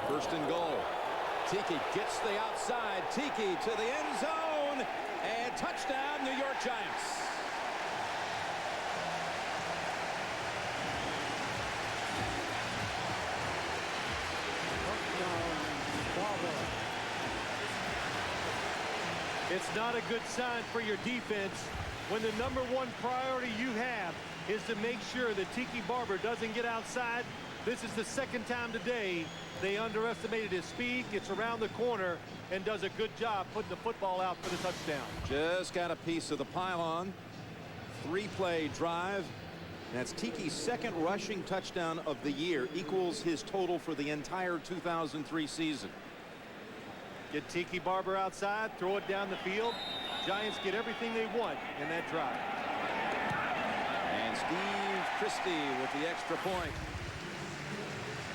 1st and goal. Tiki gets the outside. Tiki to the end zone. And touchdown, New York Giants. It's not a good sign for your defense when the #1 priority you have is to make sure that Tiki Barber doesn't get outside. This is the 2nd time today they underestimated his speed, gets around the corner, and does a good job putting the football out for the touchdown. Just got a piece of the pylon. 3-play drive. That's Tiki's 2nd rushing touchdown of the year, equals his total for the entire 2003 season. Get Tiki Barber outside, throw it down the field. Giants get everything they want in that drive. And Steve Christie with the extra point.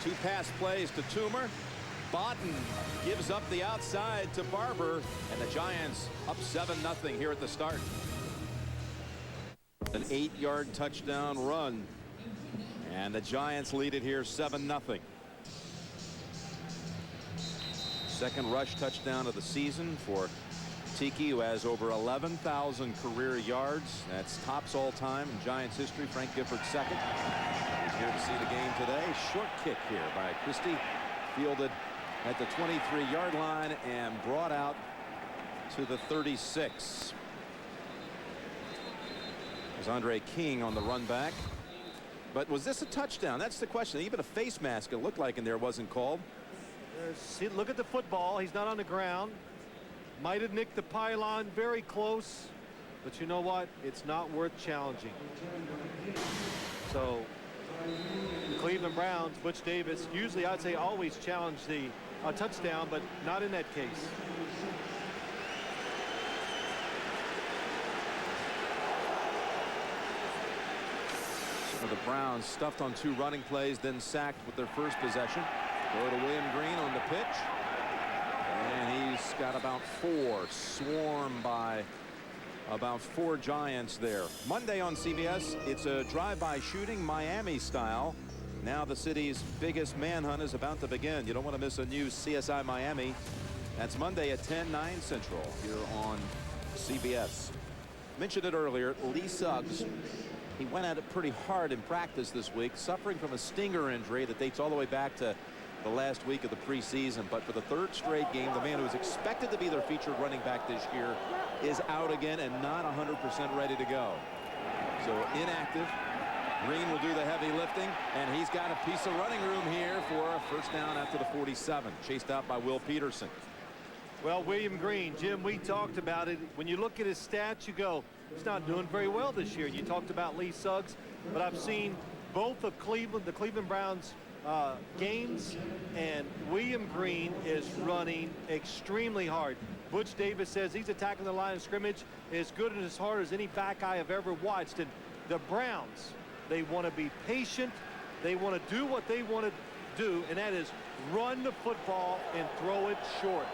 2 pass plays to Toomer. Bodden gives up the outside to Barber, and the Giants up 7-0 here at the start. An 8-yard touchdown run, and the Giants lead it here 7-0. 2nd rush touchdown of the season for Tiki, who has over 11,000 career yards. That's tops all time in Giants history. Frank Gifford 2nd. He's here to see the game today. Short kick here by Christie, fielded at the 23-yard line and brought out to the 36. There's Andre King on the run back. But was this a touchdown? That's the question. Even a face mask, it looked like in there, wasn't called. See, look at the football. He's not on the ground. Might have nicked the pylon very close. But you know what? It's not worth challenging. So the Cleveland Browns, Butch Davis, usually I'd say always challenge the touchdown, but not in that case. So the Browns stuffed on 2 running plays, then sacked with their first possession. Go to William Green on the pitch. And he's got about 4, swarmed by about 4 Giants there. Monday on CBS, it's a drive-by shooting, Miami style. Now the city's biggest manhunt is about to begin. You don't want to miss a new CSI Miami. That's Monday at 10/9 Central here on CBS. Mentioned it earlier, Lee Suggs. He went at it pretty hard in practice this week, suffering from a stinger injury that dates all the way back to the last week of the preseason. But for the 3rd straight game, the man who is expected to be their featured running back this year is out again and not 100% ready to go. So inactive. Green will do the heavy lifting, and he's got a piece of running room here for a 1st down after the 47, chased out by Will Peterson. Well, William Green, Jim, we talked about it. When you look at his stats, you go, he's not doing very well this year. You talked about Lee Suggs, but I've seen both of the Cleveland Browns games, and William Green is running extremely hard. Butch Davis says he's attacking the line of scrimmage as good and as hard as any back I have ever watched. And the Browns, they want to be patient. They want to do what they want to do, and that is run the football and throw it short.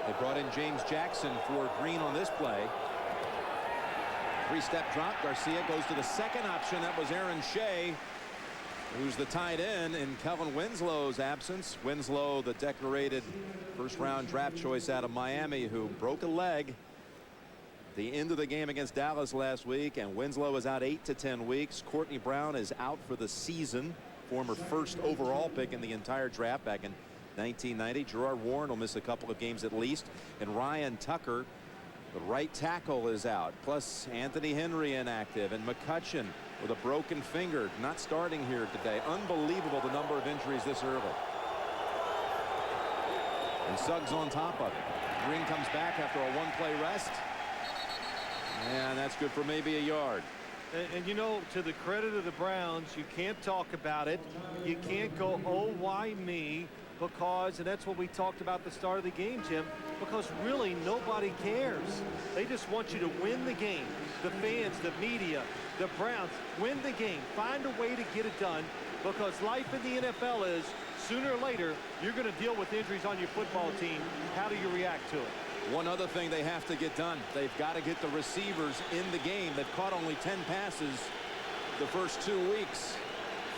They brought in James Jackson for Green on this play. 3-step drop. Garcia goes to the 2nd option. That was Aaron Shea, who's the tight end in Kelvin Winslow's absence. Winslow, the decorated 1st-round draft choice out of Miami, who broke a leg at the end of the game against Dallas last week, and Winslow is out 8 to 10 weeks. Courtney Brown is out for the season. Former 1st overall pick in the entire draft back in 1990. Gerard Warren will miss a couple of games at least, and Ryan Tucker, the right tackle, is out. Plus Anthony Henry inactive, and McCutcheon with a broken finger, not starting here today. Unbelievable the number of injuries this early. And Suggs on top of it. Green comes back after a 1-play rest, and that's good for maybe a yard. And you know, to the credit of the Browns, you can't talk about it. You can't go, oh, why me? because, and that's what we talked about at the start of the game, Jim, because really nobody cares. They just want you to win the game. The fans, the media, the Browns, win the game. Find a way to get it done, because life in the NFL is sooner or later you're going to deal with injuries on your football team. How do you react to it? One other thing they have to get done, they've got to get the receivers in the game. They've caught only 10 passes the first 2 weeks.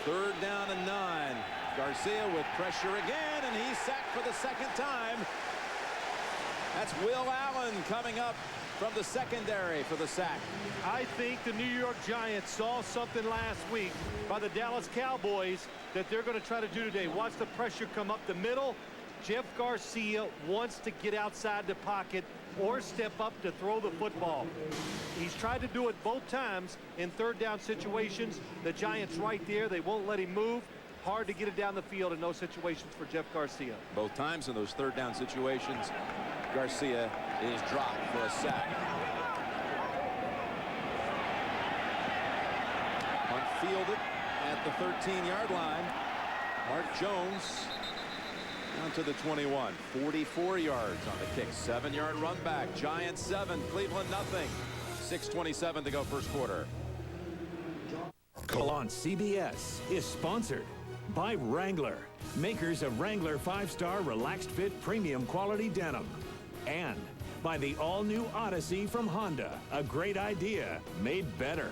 3rd down and 9. Garcia with pressure again, and he's sacked for the second time. That's Will Allen coming up from the secondary for the sack. I think the New York Giants saw something last week by the Dallas Cowboys that they're going to try to do today. Watch the pressure come up the middle. Jeff Garcia wants to get outside the pocket or step up to throw the football. He's tried to do it both times in 3rd down situations. The Giants right there. They won't let him move. Hard to get it down the field in those situations for Jeff Garcia. Both times in those 3rd down situations, Garcia is dropped for a sack. Punt fielded at the 13-yard line. Mark Jones down to the 21. 44 yards on the kick. 7-yard run back. Giants 7, Cleveland nothing. 6:27 to go first quarter. On CBS is sponsored by Wrangler, makers of Wrangler 5-star relaxed fit premium quality denim, and by the all-new Odyssey from Honda, a great idea made better.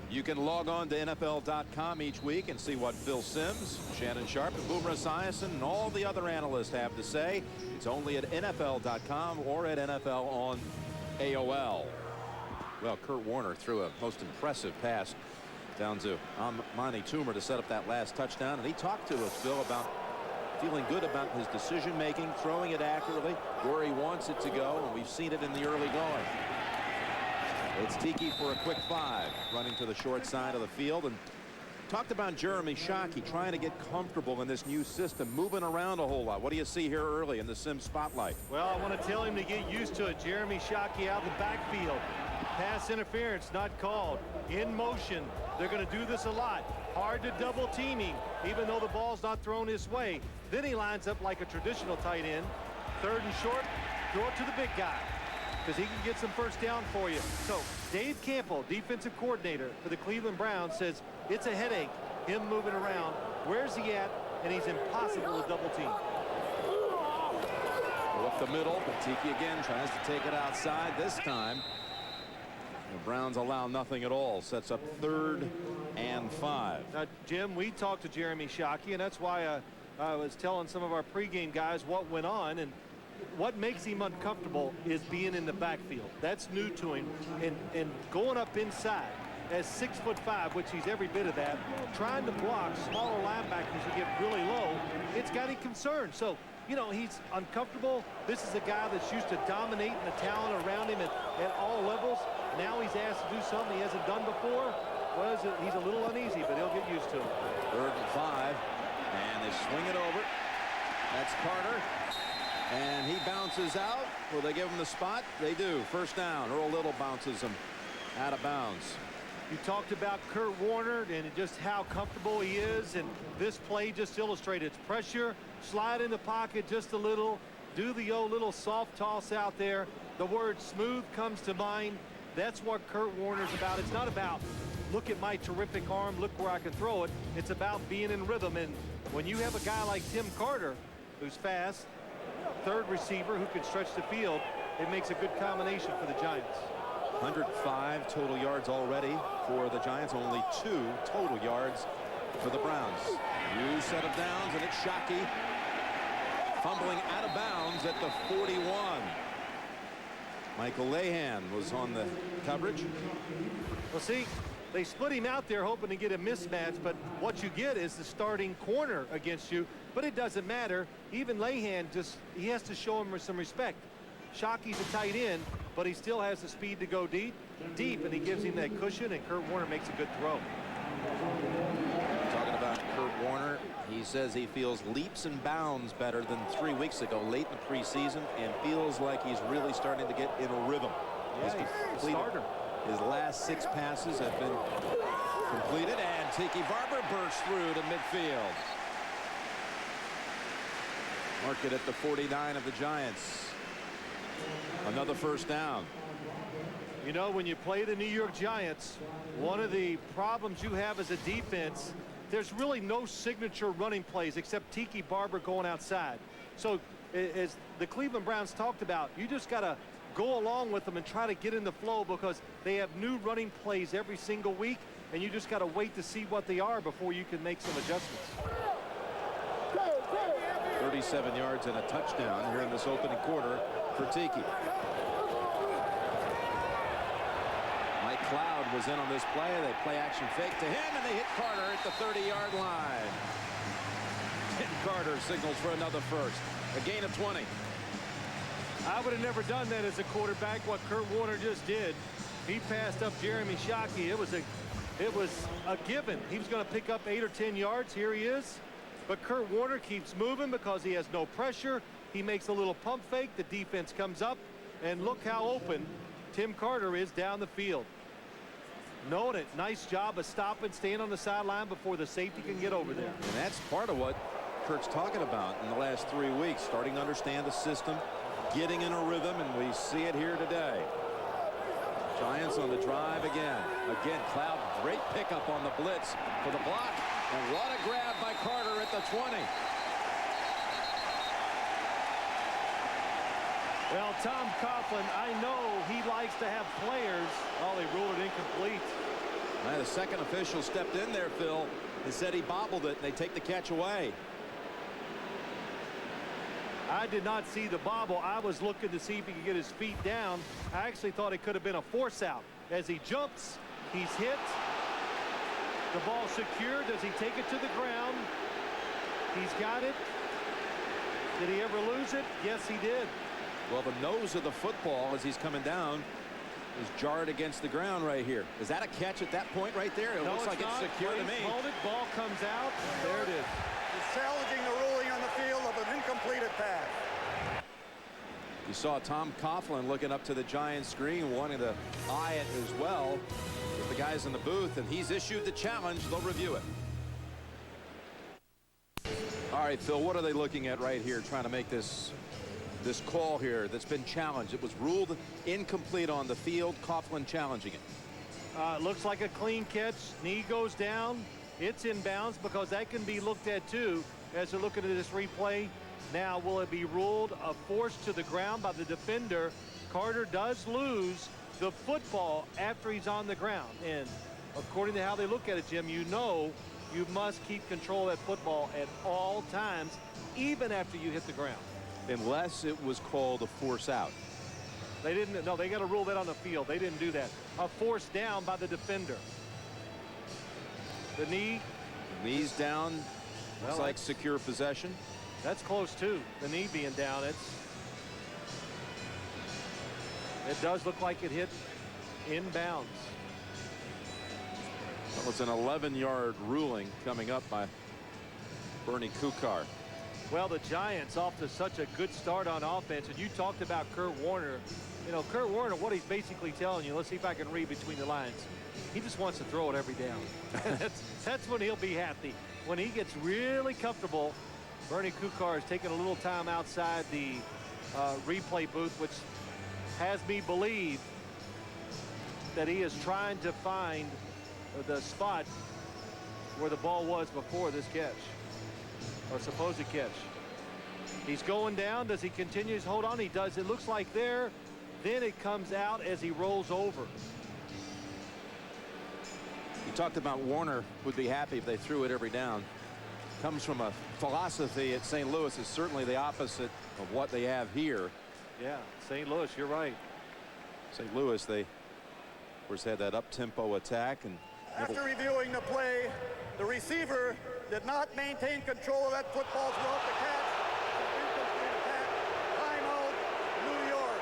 You can log on to NFL.com each week and see what Phil Simms, Shannon Sharp, and Boomer Esiason and all the other analysts have to say. It's only at NFL.com or at NFL on AOL. Well, Kurt Warner threw a most impressive pass down to Monty Toomer to set up that last touchdown, and he talked to us, Phil, about feeling good about his decision making, throwing it accurately where he wants it to go, and we've seen it in the early going. It's Tiki for a quick 5, running to the short side of the field, and talked about Jeremy Shockey trying to get comfortable in this new system, moving around a whole lot. What do you see here early in the Sim spotlight? Well, I want to tell him to get used to it. Jeremy Shockey out of the backfield. Pass interference not called. In motion. They're going to do this a lot. Hard to double team him, even though the ball's not thrown his way. Then he lines up like a traditional tight end. 3rd and short, throw it to the big guy, because he can get some first down for you. So Dave Campbell, defensive coordinator for the Cleveland Browns, says it's a headache, him moving around. Where's he at? And he's impossible to double team. Up the middle, but Tiki again tries to take it outside. This time the Browns allow nothing at all. Sets up 3rd and 5. Now, Jim, we talked to Jeremy Shockey, and that's why I was telling some of our pregame guys what went on. And what makes him uncomfortable is being in the backfield. That's new to him. And going up inside as 6'5", which he's every bit of that, trying to block smaller linebackers who get really low, it's got him concerned. So, you know, he's uncomfortable. This is a guy that's used to dominating the talent around him at all levels. Now he's asked to do something he hasn't done before. Well, he's a little uneasy, but he'll get used to it. 3rd and 5, and they swing it over. That's Carter, and he bounces out. Will they give him the spot? They do. First down. Earl Little bounces him out of bounds. You talked about Kurt Warner and just how comfortable he is, and this play just illustrated it's pressure, slide in the pocket just a little, do the old little soft toss out there. The word smooth comes to mind. That's what Kurt Warner's about. It's not about look at my terrific arm, look where I can throw it. It's about being in rhythm, and when you have a guy like Tim Carter who's fast, 3rd receiver who can stretch the field, it makes a good combination for the Giants. 105 total yards already for the Giants, only 2 total yards for the Browns. New set of downs, and it's Shockey fumbling out of bounds at the 41. Michael Lehan was on the coverage. Well, see, they split him out there hoping to get a mismatch, but what you get is the starting corner against you. But it doesn't matter. Even Lehan, he has to show him some respect. Shockey's a tight end, but he still has the speed to go deep, and he gives him that cushion, and Kurt Warner makes a good throw. Talking about Kurt Warner, he says he feels leaps and bounds better than 3 weeks ago, late in the preseason, and feels like he's really starting to get in a rhythm. Yeah, he's a starter. His last 6 passes have been completed, and Tiki Barber bursts through to midfield. Mark it at the 49 of the Giants. Another first down. You know, when you play the New York Giants, one of the problems you have as a defense, there's really no signature running plays except Tiki Barber going outside. So as the Cleveland Browns talked about, you just got to go along with them and try to get in the flow, because they have new running plays every single week, and you just got to wait to see what they are before you can make some adjustments. 37 yards and a touchdown here in this opening quarter for Tiki. Mike Cloud was in on this play. They play action fake to him, and they hit Carter at the 30-yard line. And Carter signals for another first. A gain of 20. I would have never done that as a quarterback, what Kurt Warner just did. He passed up Jeremy Shockey. It was a given. He was going to pick up 8 or 10 yards. Here he is. But Kurt Warner keeps moving because he has no pressure. He makes a little pump fake. The defense comes up, and look how open Tim Carter is down the field. Knowing it. Nice job of stopping, staying on the sideline before the safety can get over there. And that's part of what Kurt's talking about in the last 3 weeks, starting to understand the system, getting in a rhythm, and we see it here today. Giants on the drive again. Again, Cloud, great pickup on the blitz for the block. And what a grab by Carter at the 20. Well, Tom Coughlin, I know he likes to have players. Oh, they ruled it incomplete. The second official stepped in there, Phil, and said he bobbled it, and they take the catch away. I did not see the bobble. I was looking to see if he could get his feet down. I actually thought it could have been a force out. As he jumps, he's hit. The ball secured. Does he take it to the ground? He's got it. Did he ever lose it? Yes, he did. Well, the nose of the football as he's coming down is jarred against the ground right here. Is that a catch at that point right there? It looks like it's secure to me. Hold it. Ball comes out. There it is. He's challenging the ruling on the field of an incompleted pass. You saw Tom Coughlin looking up to the Giants screen, wanting to eye it as well with the guys in the booth, and he's issued the challenge. They'll review it. All right, Phil, what are they looking at right here, trying to make this call here that's been challenged? It was ruled incomplete on the field. Coughlin challenging it. Looks like a clean catch. Knee goes down. It's in bounds, because that can be looked at too as they're looking at this replay. Now, will it be ruled a force to the ground by the defender? Carter does lose the football after he's on the ground. And according to how they look at it, Jim, you know you must keep control of that football at all times, even after you hit the ground. Unless it was called a force out. They didn't. No, they got to rule that on the field. They didn't do that. A force down by the defender. The knee. Knees down. Looks like secure possession. That's close too. The knee being down. It does look like it hit in bounds. Well, it's an 11-yard ruling coming up by Bernie Kukar. Well, the Giants off to such a good start on offense, and you talked about Kurt Warner. You know, Kurt Warner, what he's basically telling you, let's see if I can read between the lines. He just wants to throw it every down. That's when he'll be happy. When he gets really comfortable, Bernie Kukar is taking a little time outside the replay booth, which has me believe that he is trying to find the spot where the ball was before this catch, or supposed catch. He's going down. Does he continue his hold on? He does. It looks like there. Then it comes out as he rolls over. You talked about Warner would be happy if they threw it every down. Comes from a philosophy at St. Louis is certainly the opposite of what they have here. Yeah, St. Louis, you're right. St. Louis, they of course had that up-tempo attack. And after reviewing the play, the receiver did not maintain control of that football throughout the catch. Incomplete attack. Timeout, New York.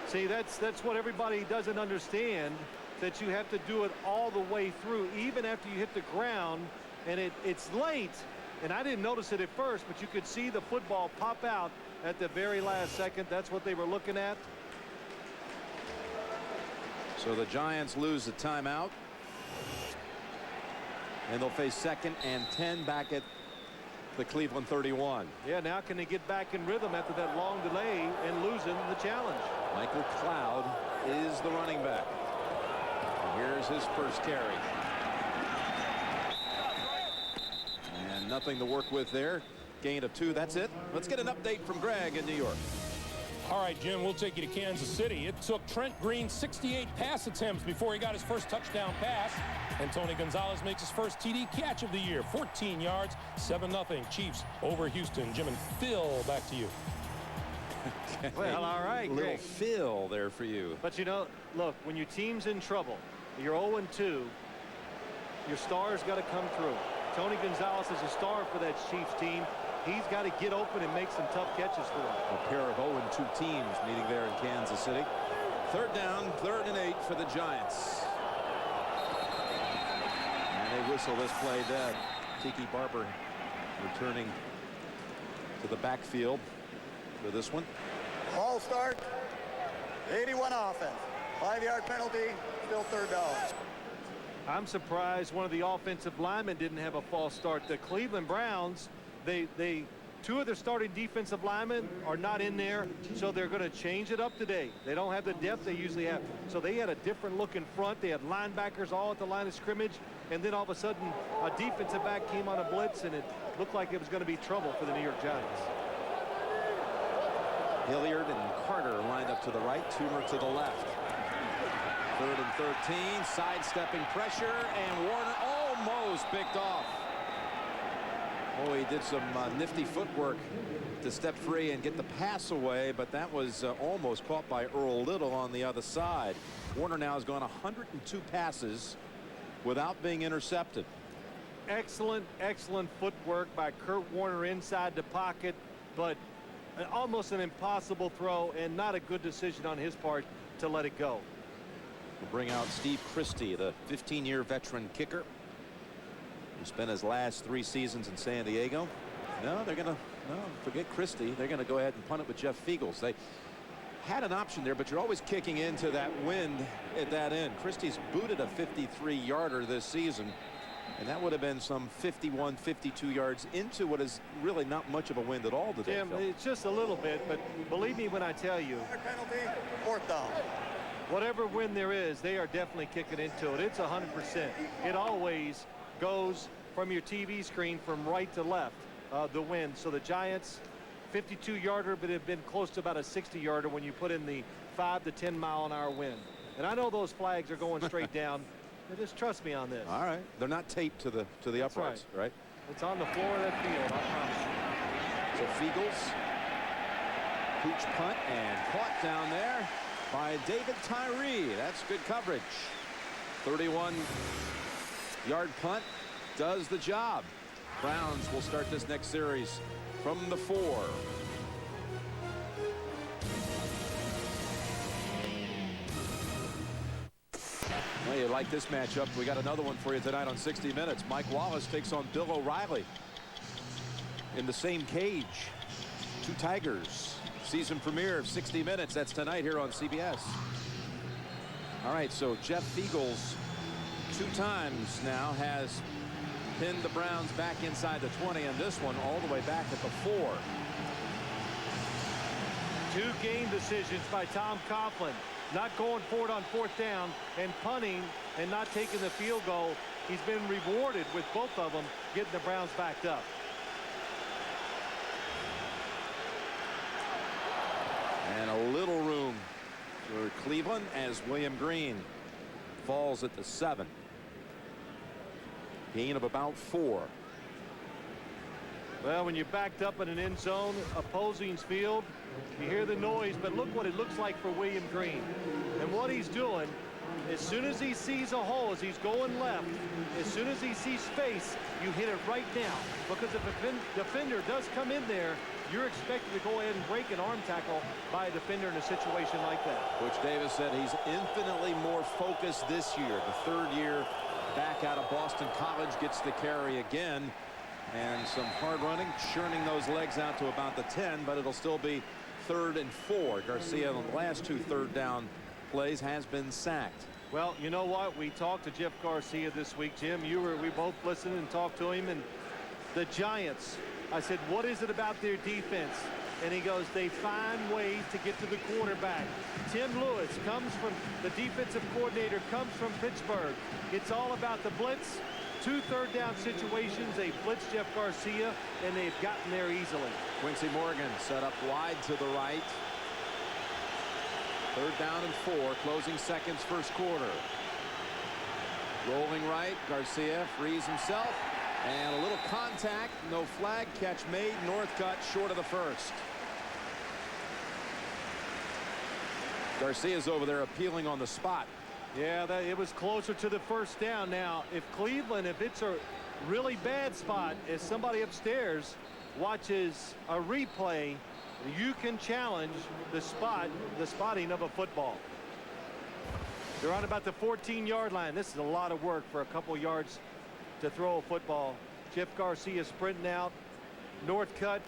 See, that's what everybody doesn't understand, that you have to do it all the way through, even after you hit the ground, and it's late. And I didn't notice it at first, but you could see the football pop out at the very last second. That's what they were looking at. So the Giants lose the timeout. And they'll face 2nd and 10 back at the Cleveland 31. Yeah, now can they get back in rhythm after that long delay and losing the challenge? Michael Cloud is the running back. And here's his first carry. And nothing to work with there. Gain of 2. That's it. Let's get an update from Greg in New York. All right, Jim, we'll take you to Kansas City. It took Trent Green 68 pass attempts before he got his first touchdown pass. And Tony Gonzalez makes his first TD catch of the year. 14 yards, 7-0 Chiefs over Houston. Jim and Phil, back to you. Well, all right, little Greg. Phil there for you. But, you know, look, when your team's in trouble, you're 0-2, your star's got to come through. Tony Gonzalez is a star for that Chiefs team. He's got to get open and make some tough catches for them. A pair of 0-2 teams meeting there in Kansas City. 3rd down, 3rd and 8 for the Giants. And they whistle this play dead. Tiki Barber returning to the backfield for this one. Ball start. 81 offense. 5-yard penalty. Still 3rd down. I'm surprised one of the offensive linemen didn't have a false start. The Cleveland Browns, two of their starting defensive linemen are not in there, so they're going to change it up today. They don't have the depth they usually have, so they had a different look in front. They had linebackers all at the line of scrimmage, and then all of a sudden a defensive back came on a blitz, and it looked like it was going to be trouble for the New York Giants. Hilliard and Carter lined up to the right, Toomer to the left. 3rd and 13, sidestepping pressure, and Warner almost picked off. Oh, he did some nifty footwork to step free and get the pass away, but that was almost caught by Earl Little on the other side. Warner now has gone 102 passes without being intercepted. Excellent footwork by Kurt Warner inside the pocket, but almost an impossible throw and not a good decision on his part to let it go. We'll bring out Steve Christie, the 15-year veteran kicker, who spent his last 3 seasons in San Diego. No, forget Christie. They're going to go ahead and punt it with Jeff Fiegels. They had an option there, but you're always kicking into that wind at that end. Christie's booted a 53-yarder this season, and that would have been some 51, 52 yards into what is really not much of a wind at all today. Jim, it's just a little bit, but believe me when I tell you, Penalty. 4th down. whatever wind there is, they are definitely kicking into it. It's 100%. It always goes from your TV screen from right to left, the wind. So the Giants, 52-yarder, but have been close to about a 60-yarder when you put in the 5 to 10 mile-an-hour wind. And I know those flags are going straight down. Just trust me on this. All right. They're not taped to the uprights, right? It's on the floor of that field, I promise you. So Fiegels, pooch punt, and caught down there by David Tyree. That's good coverage. 31-yard punt does the job. Browns will start this next series from the 4. Well, you like this matchup. We got another one for you tonight on 60 Minutes. Mike Wallace takes on Bill O'Reilly in the same cage. 2 Tigers. Season premiere of 60 Minutes. That's tonight here on CBS. All right, so Jeff Fiegels 2 times now has pinned the Browns back inside the 20, and this one all the way back at the 4. 2 game decisions by Tom Coughlin. Not going for it on 4th down and punting and not taking the field goal. He's been rewarded with both of them getting the Browns backed up. And a little room for Cleveland as William Green falls at the 7. Gain of about 4. Well, when you're backed up in an end zone, opposing's field, you hear the noise, but look what it looks like for William Green. And what he's doing, as soon as he sees a hole, as he's going left, as soon as he sees space, you hit it right down. Because if a defender does come in there, you're expected to go ahead and break an arm tackle by a defender in a situation like that. Coach Davis said he's infinitely more focused this year. The 3rd year back out of Boston College, gets the carry again. And some hard running, churning those legs out to about the 10, but it'll still be 3rd and 4. Garcia on the last 2 3rd down plays has been sacked. Well, you know what? We talked to Jeff Garcia this week, Jim. We both listened and talked to him, and the Giants I said, what is it about their defense? And he goes, they find ways to get to the quarterback. Tim Lewis comes from, the defensive coordinator comes from Pittsburgh. It's all about the blitz. 2 third-down situations. They blitz Jeff Garcia, and they've gotten there easily. Quincy Morgan set up wide to the right. 3rd down and 4, closing seconds, first quarter. Rolling right, Garcia frees himself, and a little contact, no flag, catch made, Northcutt short of the first. Garcia's over there appealing on the spot. Yeah, it was closer to the first down. Now, if Cleveland, if it's a really bad spot, as somebody upstairs watches a replay, you can challenge the spotting of a football. They're on about the 14-yard line. This is a lot of work for a couple yards to throw a football. Jeff Garcia sprinting out. Northcutt.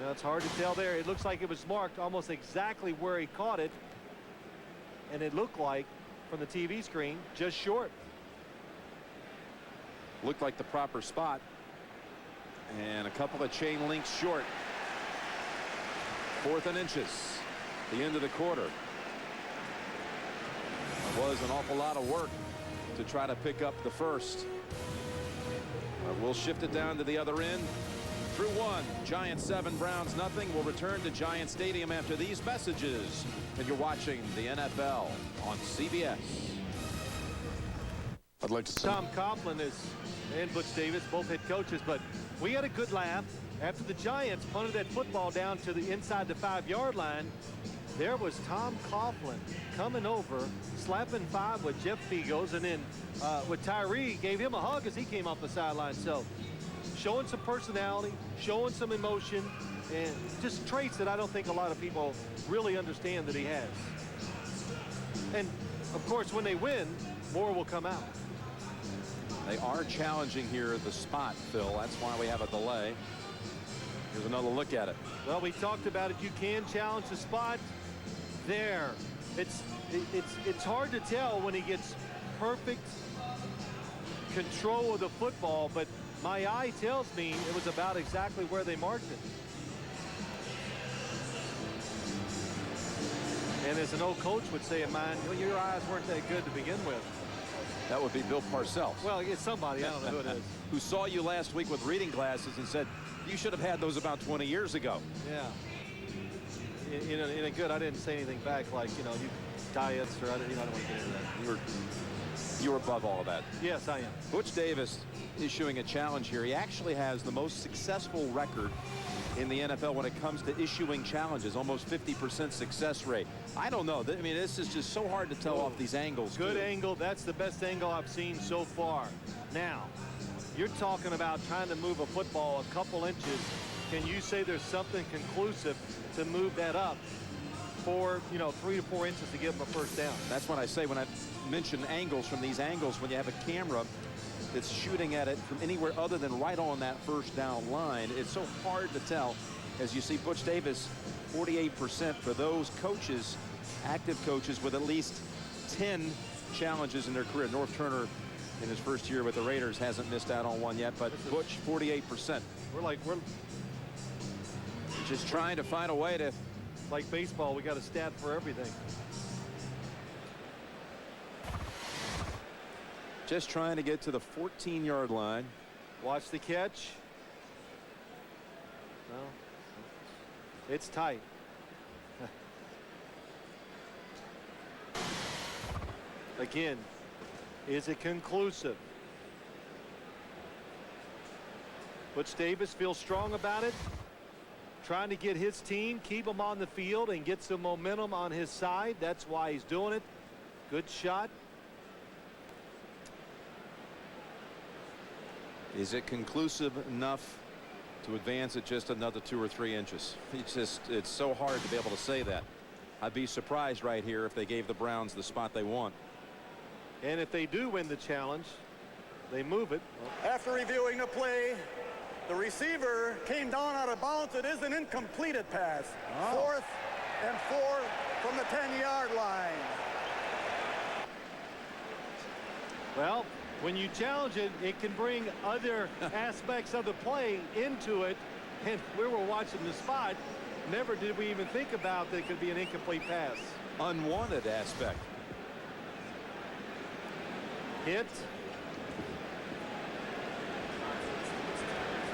Now, it's hard to tell there. It looks like it was marked almost exactly where he caught it. And it looked like, from the TV screen, just short. Looked like the proper spot. And a couple of chain links short. 4th and inches. The end of the quarter. It was an awful lot of work to try to pick up the first. We'll shift it down to the other end. Through 1, Giants 7, Browns nothing. We'll return to Giant Stadium after these messages. And you're watching the NFL on CBS. I'd like to Tom Coughlin and Butch Davis, both head coaches, but we had a good laugh after the Giants punted that football down to the inside the 5-yard line. There was Tom Coughlin coming over, slapping 5 with Jeff Figos, and then with Tyree, gave him a hug as he came off the sideline. So showing some personality, showing some emotion, and just traits that I don't think a lot of people really understand that he has. And of course, when they win, more will come out. They are challenging here the spot, Phil. That's why we have a delay. Here's another look at it. Well, we talked about it. You can challenge the spot. There. It's hard to tell when he gets perfect control of the football, but my eye tells me it was about exactly where they marked it. And as an old coach would say of mine, well, your eyes weren't that good to begin with. That would be Bill Parcells. Well, it's somebody, I don't know who it is. Who saw you last week with reading glasses and said, you should have had those about 20 years ago. Yeah. In a good, I didn't say anything back like, you know, you diets or I don't want to get into that. You were above all of that. Yes, I am. Butch Davis issuing a challenge here. He actually has the most successful record in the NFL when it comes to issuing challenges, almost 50% success rate. I don't know. I mean, this is just so hard to tell off these angles. Good angle. That's the best angle I've seen so far. Now, you're talking about trying to move a football a couple inches. Can you say there's something conclusive to move that up for, 3 to 4 inches to give them a first down? That's what I say when I mention angles. From these angles, when you have a camera that's shooting at it from anywhere other than right on that first down line, it's so hard to tell. As you see, Butch Davis, 48% for those coaches, active coaches with at least 10 challenges in their career. North Turner in his first year with the Raiders hasn't missed out on one yet, but Butch, 48%. We're just trying to find a way to, like baseball, we got a stat for everything. Just trying to get to the 14-yard line. Watch the catch. Well, it's tight. Again, is it conclusive? Butch Davis feels strong about it. Trying to get his team, keep them on the field and get some momentum on his side. That's why he's doing it. Good shot. Is it conclusive enough to advance it just another 2 or 3 inches? It's so hard to be able to say that. I'd be surprised right here if they gave the Browns the spot they want. And if they do win the challenge, they move it. After reviewing the play, the receiver came down out of bounds. It is an incompleted pass. 4th and 4 from the 10-yard line. Well, when you challenge it, it can bring other aspects of the play into it. And we were watching the spot. Never did we even think about that it could be an incomplete pass. Unwanted aspect. Hit.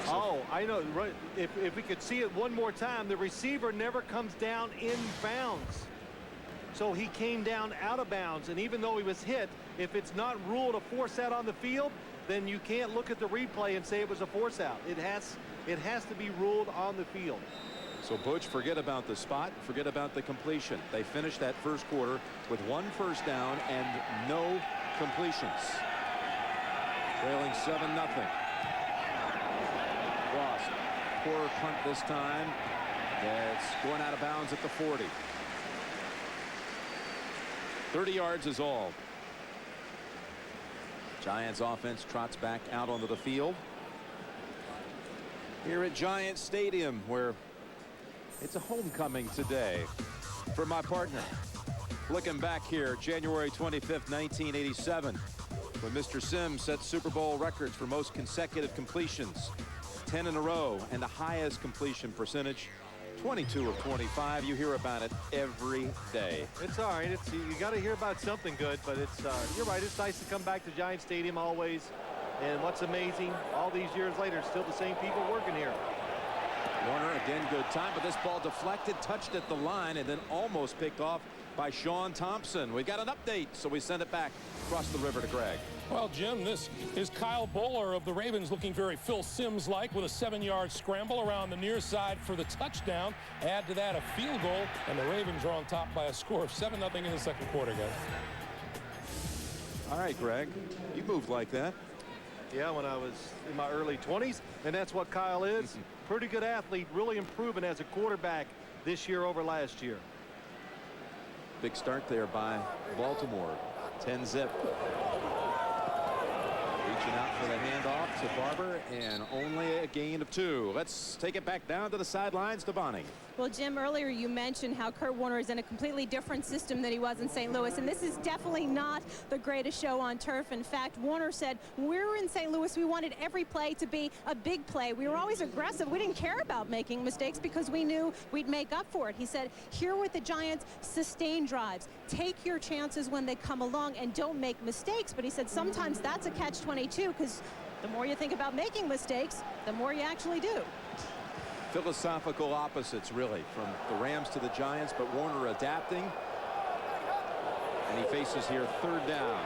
Oh, I know. Right. If we could see it one more time, the receiver never comes down in bounds. So he came down out of bounds, and even though he was hit, if it's not ruled a force out on the field, then you can't look at the replay and say it was a force out. It has to be ruled on the field. So Butch, forget about the spot, forget about the completion. They finished that first quarter with 1 first down and no completions. Trailing 7-0. Ross, poor punt this time. It's going out of bounds at the 40. 30 yards is all. Giants offense trots back out onto the field here at Giant Stadium, where it's a homecoming today for my partner. Looking back here, January 25th, 1987, when Mr. Sims set Super Bowl records for most consecutive completions, 10 in a row, and the highest completion percentage, 22 of 25. You hear about it every day. It's all right. You got to hear about something good, but you're right. It's nice to come back to Giant Stadium always. And what's amazing, all these years later, still the same people working here. Warner again, good time, but this ball deflected, touched at the line, and then almost picked off by Sean Thompson. We got an update, so we send it back across the river to Greg. Well, Jim, this is Kyle Bowler of the Ravens looking very Phil Simms-like with a 7-yard scramble around the near side for the touchdown. Add to that a field goal, and the Ravens are on top by a score of 7-0 in the second quarter, guys. All right, Greg, you moved like that. Yeah, when I was in my early 20s, and that's what Kyle is. Pretty good athlete, really improving as a quarterback this year over last year. Big start there by Baltimore. 10-zip. Reaching out for the handoff to Barber, and only a gain of 2. Let's take it back down to the sidelines to Bonnie. Well, Jim, earlier you mentioned how Kurt Warner is in a completely different system than he was in St. Louis, and this is definitely not the greatest show on turf. In fact, Warner said, when we were in St. Louis, we wanted every play to be a big play. We were always aggressive. We didn't care about making mistakes because we knew we'd make up for it. He said, here with the Giants, sustain drives. Take your chances when they come along and don't make mistakes. But he said sometimes that's a catch-22 because the more you think about making mistakes, the more you actually do. Philosophical opposites, really, from the Rams to the Giants, but Warner adapting. And he faces here 3rd down.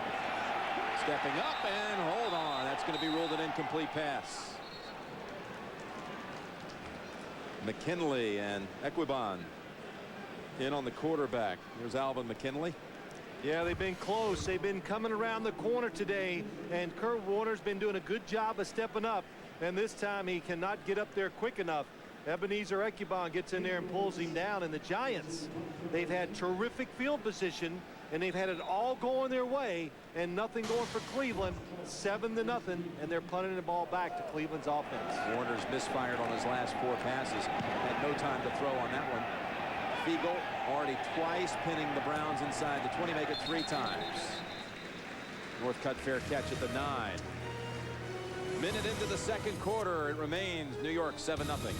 Stepping up, and hold on. That's going to be ruled an incomplete pass. McKinley and Equibon in on the quarterback. Here's Alvin McKinley. Yeah, they've been close. They've been coming around the corner today, and Kurt Warner's been doing a good job of stepping up. And this time he cannot get up there quick enough. Ebenezer Equibon gets in there and pulls him down. And the Giants, they've had terrific field position, and they've had it all going their way and nothing going for Cleveland. 7-0, and they're punting the ball back to Cleveland's offense. Warner's misfired on his last 4 passes. Had no time to throw on that one. Fiegel already twice pinning the Browns inside the 20, make it 3 times. Northcutt fair catch at the 9. Minute into the second quarter, it remains New York 7-0.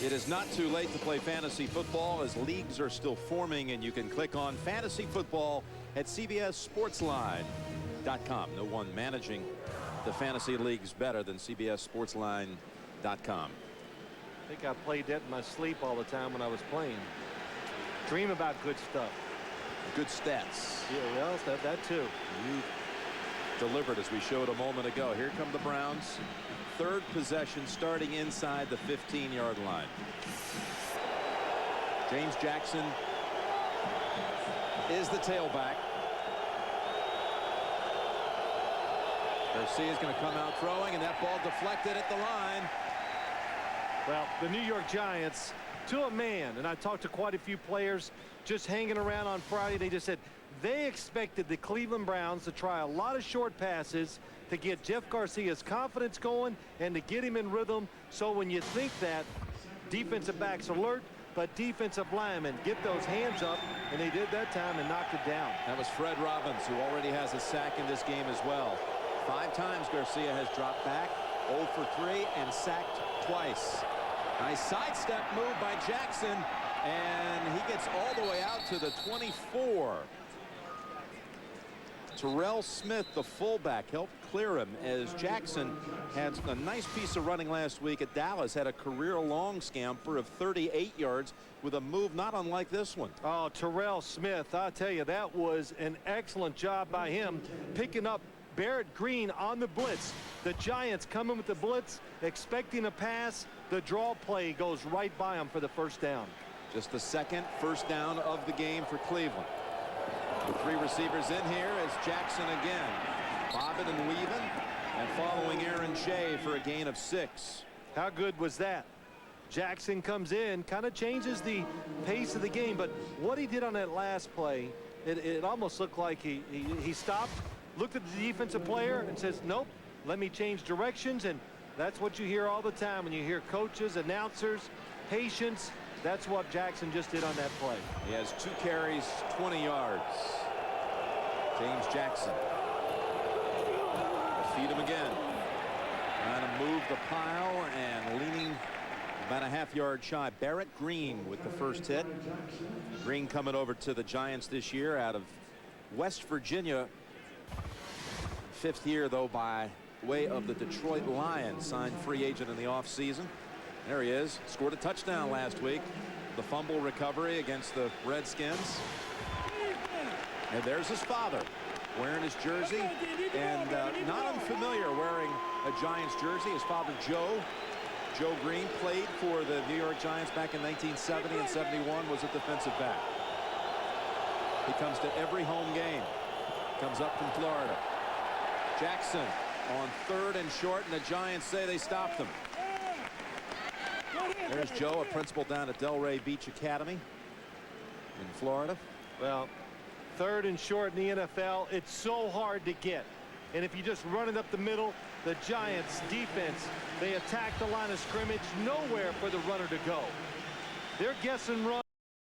It is not too late to play fantasy football as leagues are still forming, and you can click on fantasy football at CBSSportsline.com. No one managing the fantasy leagues better than CBSSportsline.com. I think I played that in my sleep all the time when I was playing. Dream about good stuff. Good stats. Yeah, well, that too. You delivered as we showed a moment ago. Here come the Browns. 3rd possession starting inside the 15-yard line. James Jackson is the tailback. Garcia is going to come out throwing, and that ball deflected at the line. Well, the New York Giants, to a man, and I talked to quite a few players just hanging around on Friday. They just said they expected the Cleveland Browns to try a lot of short passes to get Jeff Garcia's confidence going and to get him in rhythm. So when you think that, defensive backs alert, but defensive linemen get those hands up, and they did that time and knocked it down. That was Fred Robbins, who already has a sack in this game as well. 5 times Garcia has dropped back, 0 for 3, and sacked twice. Nice sidestep move by Jackson, and he gets all the way out to the 24. Terrell Smith, the fullback, helped clear him as Jackson had a nice piece of running last week at Dallas, had a career long scamper of 38 yards with a move not unlike this one. Oh, Terrell Smith, I tell you, that was an excellent job by him picking up Barrett Green on the blitz. The Giants coming with the blitz, expecting a pass. The draw play goes right by him for the first down. Just the second first down of the game for Cleveland. With 3 receivers in here is Jackson again, bobbing and weaving and following Aaron Shea for a gain of 6. How good was that? Jackson comes in, kind of changes the pace of the game, but what he did on that last play, it almost looked like he stopped, looked at the defensive player and says, nope, let me change directions. And that's what you hear all the time when you hear coaches, announcers, patience. That's what Jackson just did on that play. He has 2 carries, 20 yards. James Jackson. Feed him again. Trying to move the pile and leaning about a half-yard shy. Barrett Green with the first hit. Green coming over to the Giants this year out of West Virginia. 5th year, though, by way of the Detroit Lions. Signed free agent in the offseason. There he is. Scored a touchdown last week. The fumble recovery against the Redskins. And there's his father wearing his jersey, and not unfamiliar wearing a Giants jersey. His father, Joe Green, played for the New York Giants back in 1970 and 71, was a defensive back. He comes to every home game. Comes up from Florida. Jackson on 3rd and short, and the Giants say they stopped him. There's Joe, a principal down at Delray Beach Academy in Florida. Well, 3rd and short in the NFL, it's so hard to get. And if you just run it up the middle, the Giants defense, they attack the line of scrimmage, nowhere for the runner to go. They're guessing run.